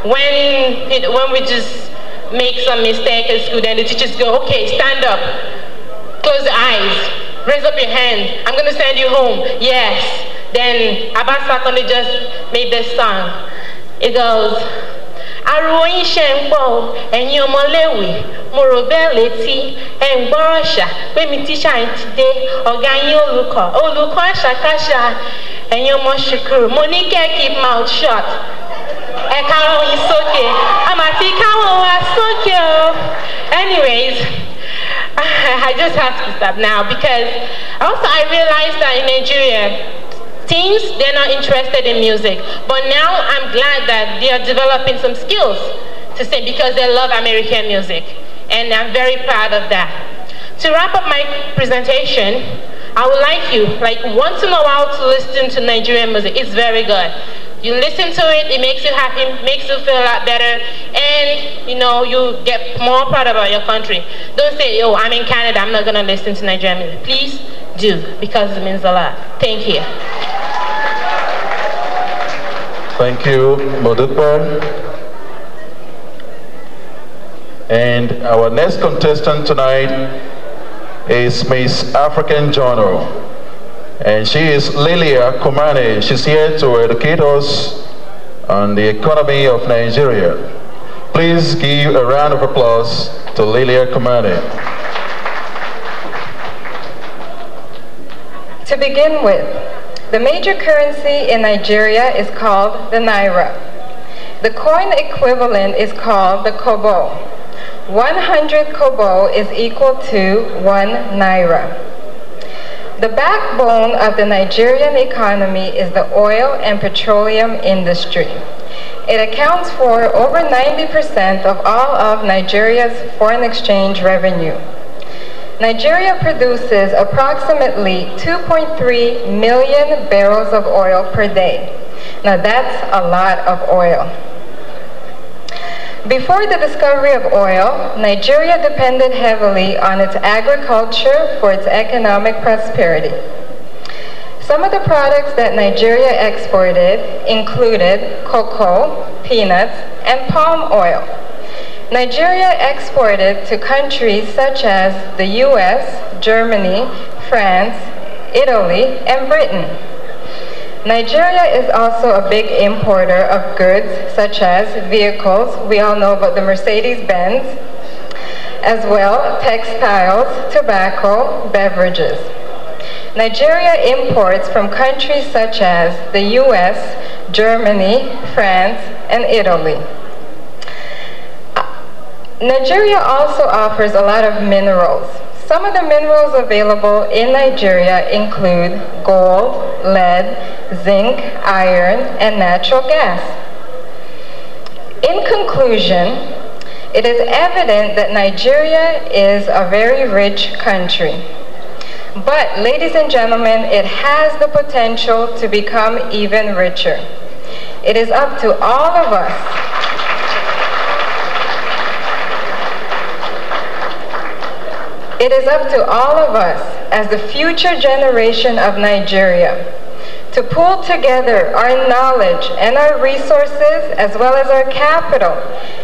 when we just make some mistake in school, then the teachers go, okay, stand up. Close your eyes, raise up your hand, I'm going to send you home. Yes. Then Abasa Konde just made this song. It goes, Aruoyin Shempo, Enyo Molewi, Morobeleti, and Borosha, Wemi Tisha and today, Oganyo Luko, Oluko Shakasha, Enyo Moshukuru, Monique keep mouth shut. Ekaro Isoke, Amatikao Asoke. Anyways, I just have to stop now because also I realized that in Nigeria, teens, they're not interested in music. But now I'm glad that they are developing some skills to sing because they love American music. And I'm very proud of that. To wrap up my presentation, I would like you, like once in a while, to listen to Nigerian music. It's very good. You listen to it, it makes you happy, makes you feel a lot better, and you know, you get more proud about your country. Don't say, oh, I'm in Canada, I'm not gonna listen to Nigerian music. Please do, because it means a lot. Thank you. Thank you, Modukwe. And our next contestant tonight is Miss African Journal. And she is Lilia Kumane. She's here to educate us on the economy of Nigeria. Please give a round of applause to Lilia Kumane. To begin with, the major currency in Nigeria is called the Naira. The coin equivalent is called the Kobo. 100 Kobo is equal to 1 Naira. The backbone of the Nigerian economy is the oil and petroleum industry. It accounts for over 90% of all of Nigeria's foreign exchange revenue. Nigeria produces approximately 2.3 million barrels of oil per day. Now that's a lot of oil. Before the discovery of oil, Nigeria depended heavily on its agriculture for its economic prosperity. Some of the products that Nigeria exported included cocoa, peanuts, and palm oil. Nigeria exported to countries such as the US, Germany, France, Italy, and Britain. Nigeria is also a big importer of goods such as vehicles. We all know about the Mercedes-Benz, as well textiles, tobacco, beverages. Nigeria imports from countries such as the US, Germany, France, and Italy. Nigeria also offers a lot of minerals, Some of the minerals available in Nigeria include gold, lead, zinc, iron, and natural gas. In conclusion, it is evident that Nigeria is a very rich country. But, ladies and gentlemen, it has the potential to become even richer. It is up to all of us as the future generation of Nigeria to pull together our knowledge and our resources as well as our capital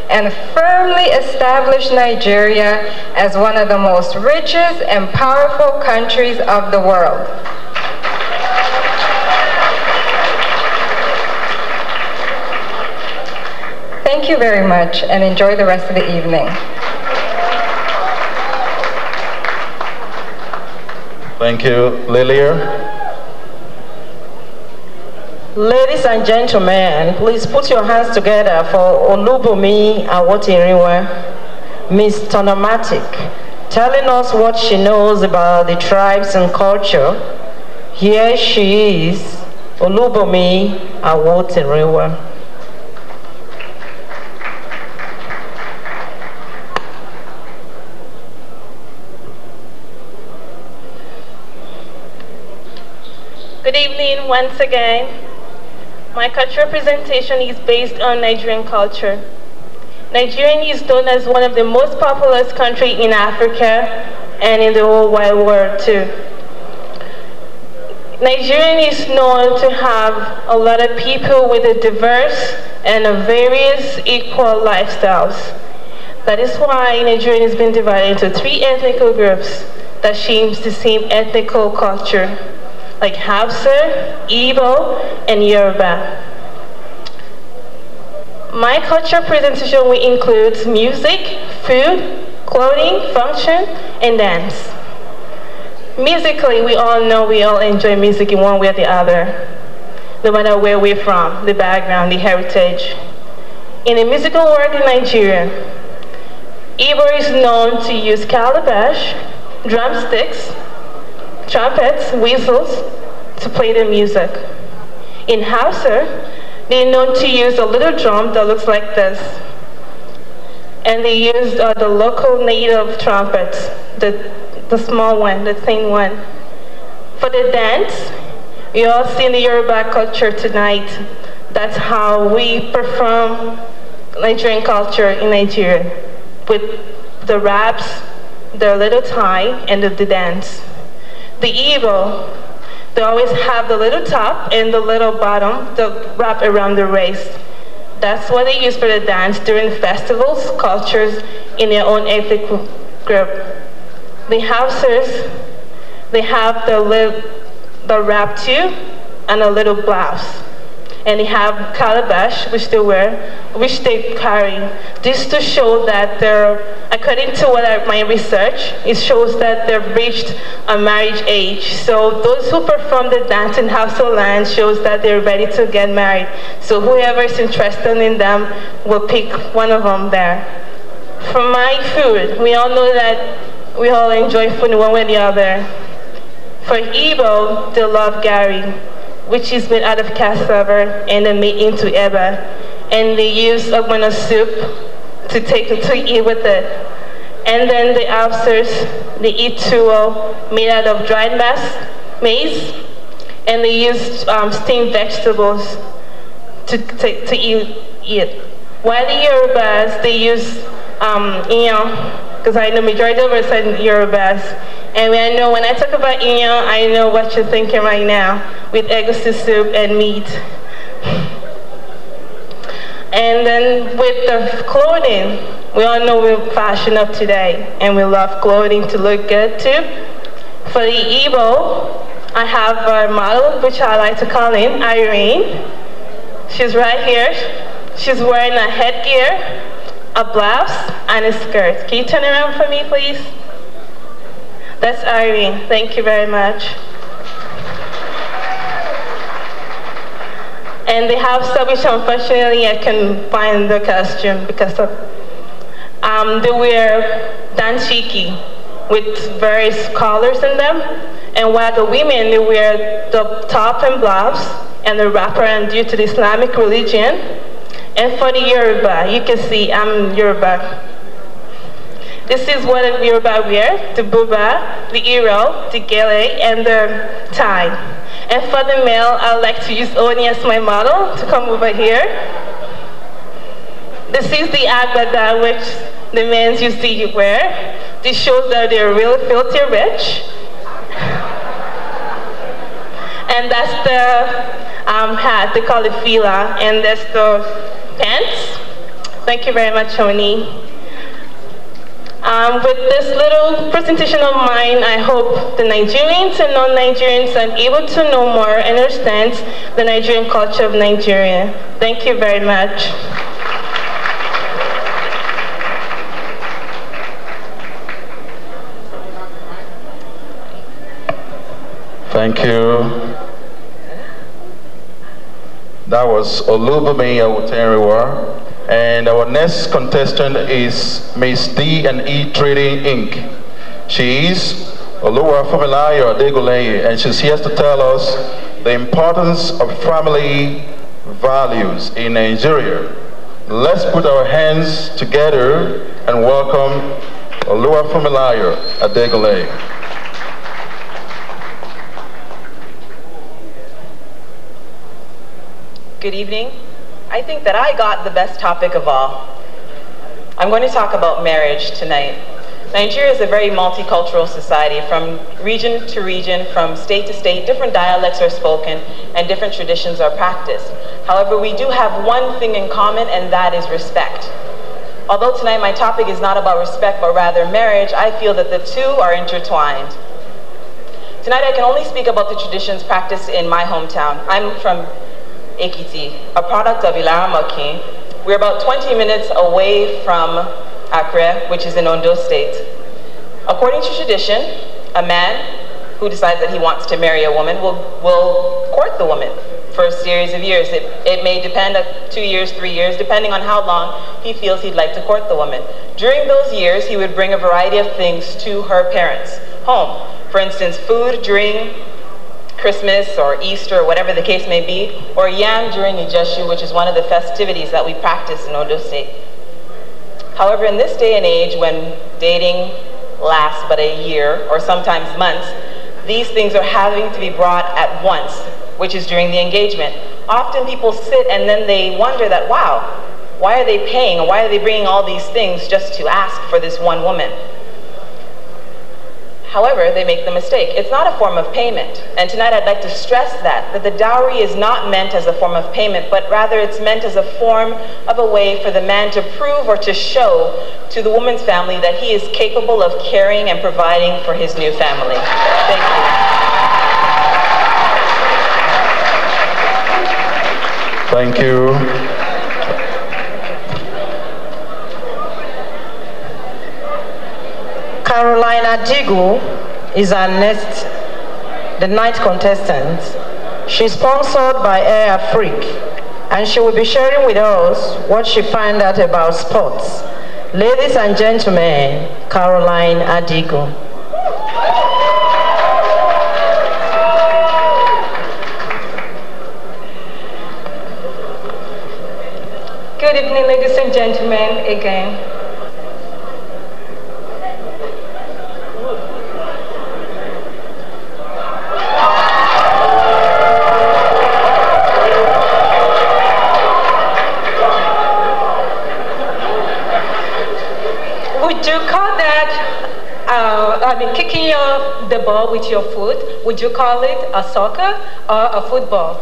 and firmly establish Nigeria as one of the most richest and powerful countries of the world. Thank you very much and enjoy the rest of the evening. Thank you, Lilia. Ladies and gentlemen, please put your hands together for Olubunmi Awotinriwa, Miss Tonomatic, telling us what she knows about the tribes and culture. Here she is, Olubunmi Awotinriwa. Good evening once again. My cultural presentation is based on Nigerian culture. Nigeria is known as one of the most populous countries in Africa and in the whole wide world too. Nigeria is known to have a lot of people with a diverse and a various equal lifestyles. That is why Nigeria has been divided into 3 ethnic groups that share the same ethnic culture, like Hausa, Igbo, and Yoruba. My cultural presentation will include music, food, clothing, function, and dance. Musically, we all know we all enjoy music in one way or the other, no matter where we're from, the background, the heritage. In the musical world in Nigeria, Igbo is known to use calabash, drumsticks, trumpets, whistles to play the music. In Hausa, they're known to use a little drum that looks like this. And they use the local native trumpets, the small one, the thin one. For the dance, you all see in the Yoruba culture tonight, that's how we perform Nigerian culture in Nigeria, with the raps, the little tie, and the dance. The Igbo, they always have the little top and the little bottom that wrap around the waist. That's what they use for the dance during festivals, cultures, in their own ethnic group. The Hausers, they have the wrap too and a little blouse. And they have calabash, which they wear, which they carry. This to show that they're, according to my research, it shows that they've reached a marriage age. So those who perform the dance in Hausa land shows that they're ready to get married. So whoever is interested in them will pick one of them there. For my food, we all know that we all enjoy food one way or the other. For Igbo, they love gari, which is made out of cassava and then made into eba. And they use ogbono soup to eat with it. And then the Hausers, they eat tuwo made out of dried maize, and they use steamed vegetables to eat it. While the Yorubas, they use iyán, because I know majority of us are Yorubas. And when I talk about iyán, I know what you're thinking right now, with egusi soup and meat. And then with the clothing, we all know we're fashion up today, and we love clothing to look good too. For the Igbo, I have a model, which I like to call in Irene. She's right here. She's wearing a headgear, a blouse, and a skirt. Can you turn around for me, please? That's Irene. Thank you very much. And they have some, which unfortunately I can find the costume because of, they wear danchiki, with various colors in them. And while the women, they wear the top and blouse and the wrapper, and due to the Islamic religion. And for the Yoruba, you can see I'm Yoruba. This is what a Yoruba wear: the buba, the iro, the gele, and the tie. And for the male, I like to use Oni as my model to come over here. This is the agbada, which the men you see wear. This shows that they're really filthy rich. And that's the hat, they call it fila, and that's the pants. Thank you very much, Oni. With this little presentation of mine, I hope the Nigerians and non-Nigerians are able to know more and understand the Nigerian culture of Nigeria. Thank you very much. Thank you. That was Olubumi Awutenriwa. And our next contestant is Miss D&E Trading Inc. She is Oluwa Fumilayo Adegoleyi, and she's here to tell us the importance of family values in Nigeria. Let's put our hands together and welcome Oluwa Fumilayo Adegoleyi. Good evening. I think that I got the best topic of all. I'm going to talk about marriage tonight. Nigeria is a very multicultural society. From region to region, from state to state, different dialects are spoken and different traditions are practiced. However, we do have one thing in common, and that is respect. Although tonight my topic is not about respect, but rather marriage, I feel that the two are intertwined. Tonight I can only speak about the traditions practiced in my hometown. I'm from Ekiti, a product of Ilaramoki. We're about 20 minutes away from Accra, which is in Ondo State. According to tradition, a man who decides that he wants to marry a woman will court the woman for a series of years. It may depend on 2 years, 3 years, depending on how long he feels he'd like to court the woman. During those years, he would bring a variety of things to her parents' home. For instance, food during Christmas or Easter, or whatever the case may be, or yam during Ijeshu, which is one of the festivities that we practice in Ondo State. However, in this day and age, when dating lasts but a year, or sometimes months, these things are having to be brought at once, which is during the engagement. Often people sit and then they wonder that, wow, why are they paying, or why are they bringing all these things just to ask for this one woman? However, they make the mistake. It's not a form of payment. And tonight I'd like to stress that the dowry is not meant as a form of payment, but rather it's meant as a form of a way for the man to prove or to show to the woman's family that he is capable of caring and providing for his new family. Thank you. Thank you. Carolina Digu is our the ninth contestant. She's sponsored by Air Afrique, and she will be sharing with us what she found out about sports. Ladies and gentlemen, Caroline Adigo. Good evening, ladies and gentlemen, again. Kicking the ball with your foot, would you call it a soccer or a football?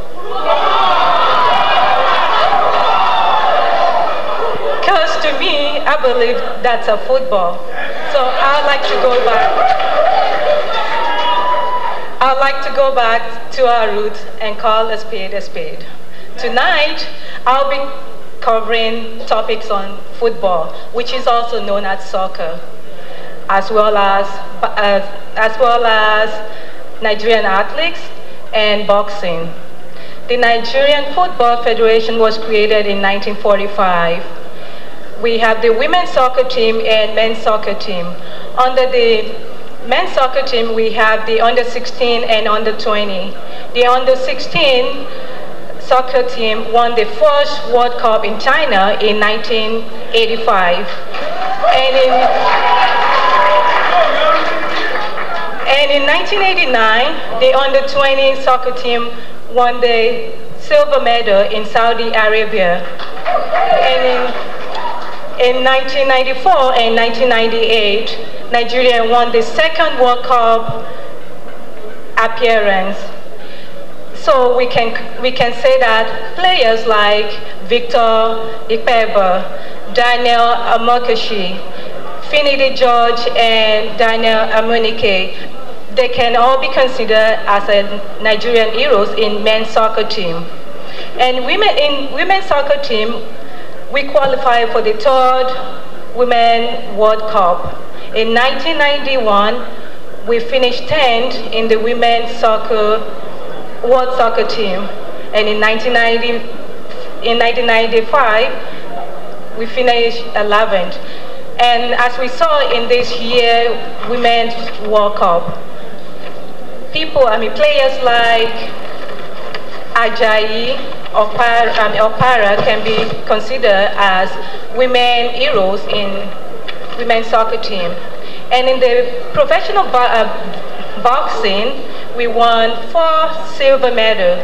Because to me, I believe that's a football. So I'd like to go back. I'd like to go back to our roots and call a spade a spade. Tonight, I'll be covering topics on football, which is also known as soccer, as well as Nigerian athletics and boxing. The Nigerian Football Federation was created in 1945. We have the women's soccer team and men's soccer team. Under the men's soccer team, we have the under 16 and under 20. The under 16 soccer team won the first World Cup in China in 1985. And in 1989, the under 20 soccer team won the silver medal in Saudi Arabia. And in 1994 and 1998, Nigeria won the second World Cup appearance. So we can say that players like Victor Ikpeba, Daniel Amokashi, Finidi George, and Daniel Amunike, they can all be considered as Nigerian heroes in men's soccer team. And in women's soccer team, we qualified for the third Women's World Cup. In 1991, we finished 10th in the women's World Soccer team. And in 1995, we finished 11th. And as we saw in this year Women's World Cup, players like Ajayi Opara can be considered as women heroes in women's soccer team. And in the professional boxing, we won 4 silver medals.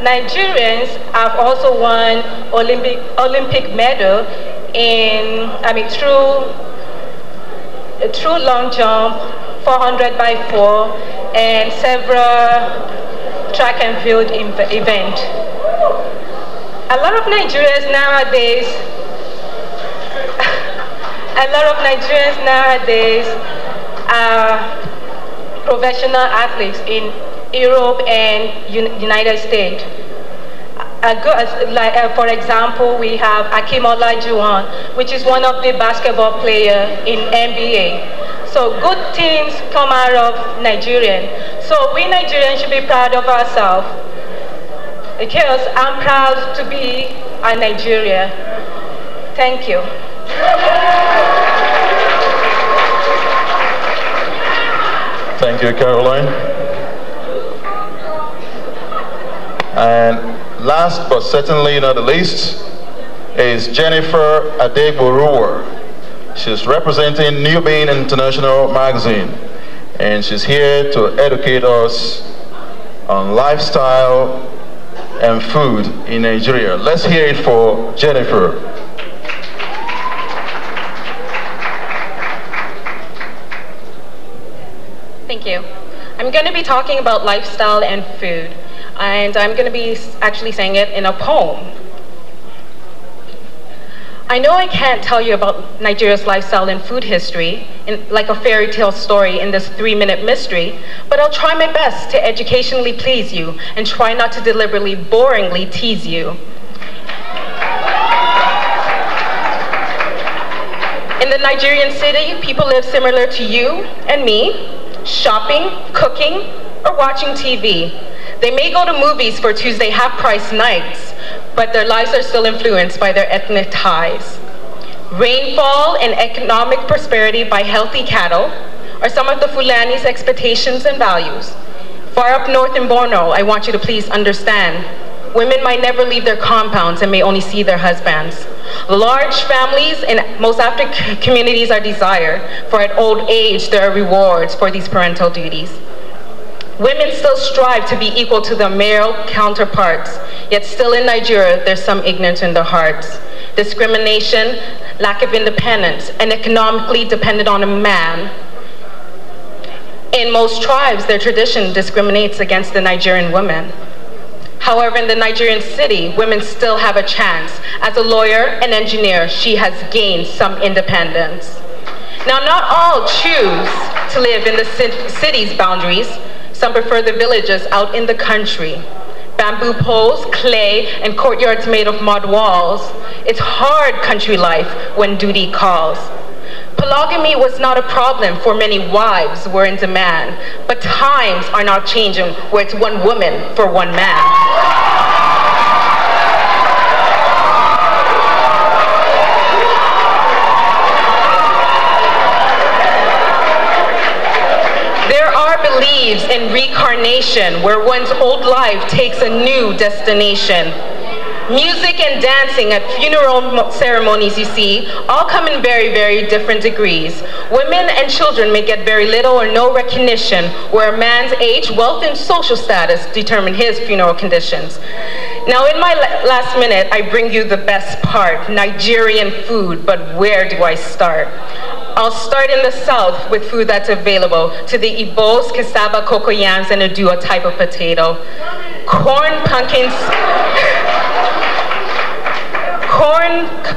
Nigerians have also won Olympic medal in through long jump, 400 by 4, and several track and field events. A lot of Nigerians nowadays are professional athletes in Europe and United States. For example, we have Akim Olajuwon, which is one of the basketball players in NBA. So good teams come out of Nigeria. So we Nigerians should be proud of ourselves, because I'm proud to be a Nigerian. Thank you. Thank you, Caroline. And last but certainly not the least is Jennifer Adegboruwa. She's representing New Being International Magazine, and she's here to educate us on lifestyle and food in Nigeria. Let's hear it for Jennifer. Thank you. I'm going to be talking about lifestyle and food, and I'm going to be actually saying it in a poem. I know I can't tell you about Nigeria's lifestyle and food history like a fairy tale story in this 3-minute mystery, but I'll try my best to educationally please you and try not to deliberately boringly tease you. In the Nigerian city, people live similar to you and me, shopping, cooking, or watching TV. They may go to movies for Tuesday half-price nights, but their lives are still influenced by their ethnic ties. Rainfall and economic prosperity by healthy cattle are some of the Fulani's expectations and values. Far up north in Borno, I want you to please understand, women might never leave their compounds and may only see their husbands. Large families in most African communities are desired, for at old age there are rewards for these parental duties. Women still strive to be equal to their male counterparts, yet still in Nigeria there's some ignorance in their hearts. Discrimination, lack of independence, and economically dependent on a man. In most tribes, their tradition discriminates against the Nigerian women. However, in the Nigerian city, women still have a chance. As a lawyer and engineer, she has gained some independence. Now, not all choose to live in the city's boundaries. Some prefer the villages out in the country. Bamboo poles, clay, and courtyards made of mud walls. It's hard country life when duty calls. Polygamy was not a problem for many wives were in demand, but times are now changing where it's one woman for one man. believes in reincarnation, where one's old life takes a new destination. Music and dancing at funeral ceremonies, you see, all come in very, very different degrees. Women and children may get very little or no recognition, where a man's age, wealth, and social status determine his funeral conditions. Now, in my last minute, I bring you the best part, Nigerian food, but where do I start? I'll start in the south with food that's available to the Igbos, cassava, cocoa yams, and a dua type of potato. Corn,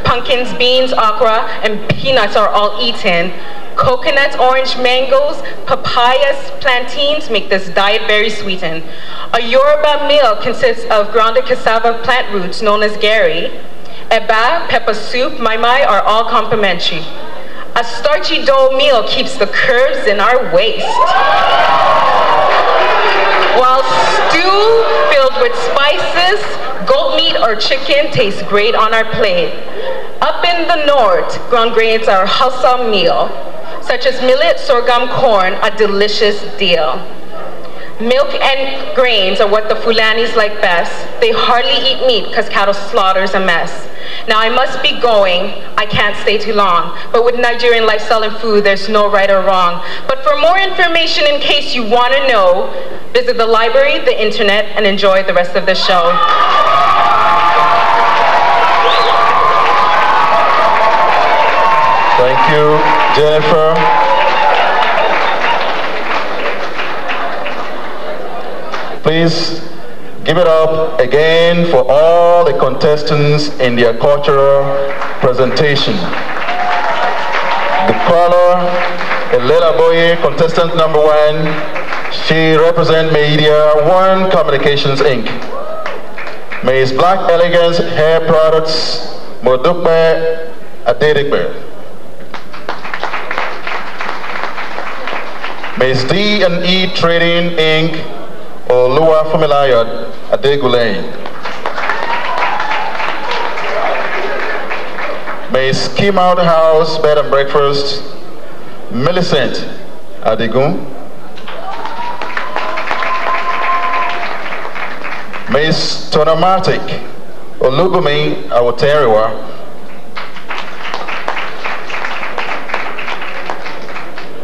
pumpkins, beans, okra, and peanuts are all eaten. Coconuts, orange, mangoes, papayas, plantains make this diet very sweetened. A Yoruba meal consists of grounded cassava plant roots known as gari. Eba, pepper soup, maimai are all complimentary. A starchy dough meal keeps the curves in our waist. While stew filled with spices, goat meat or chicken tastes great on our plate. Up in the north, ground grains are a Hausa meal, such as millet, sorghum, corn, a delicious deal. Milk and grains are what the Fulanis like best. They hardly eat meat because cattle slaughter's a mess. Now I must be going, I can't stay too long, but with Nigerian lifestyle and food, there's no right or wrong. But for more information, in case you want to know, visit the library, the internet, and enjoy the rest of the show. Thank you, Jennifer. Please give it up again for all the contestants in their cultural presentation. The caller, Elela Boye, contestant number 1. She represents Media One Communications Inc. Ms. Black Elegance Hair Products, Modukbe Adedigbe. Ms. D&E Trading Inc. Oluwa Fumilayot Adegulain. Ms. Kim Out House Bed and Breakfast, Millicent Adegun. Ms. Tonomatic Olubumi Awoteriwa.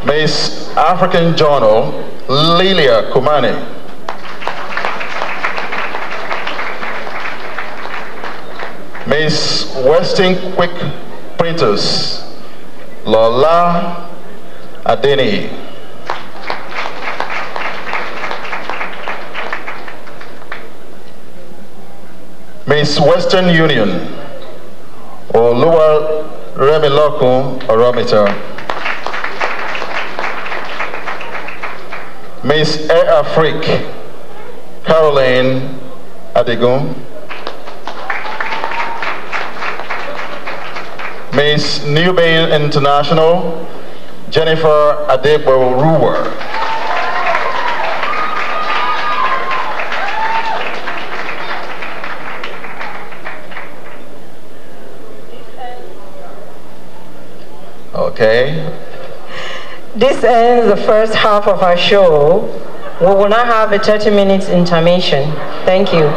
Ms. African Journal Lilia Kumane. Ms. Western Quick Printers, Lola Adeni. Ms. Western Union, Oluwa Remiloko Oromita. Ms. Air Afrique, Caroline Adegun. Ms. New Bain International, Jennifer Adebo Ruwer. Okay. This ends the first half of our show. We will now have a 30 minutes intermission. Thank you.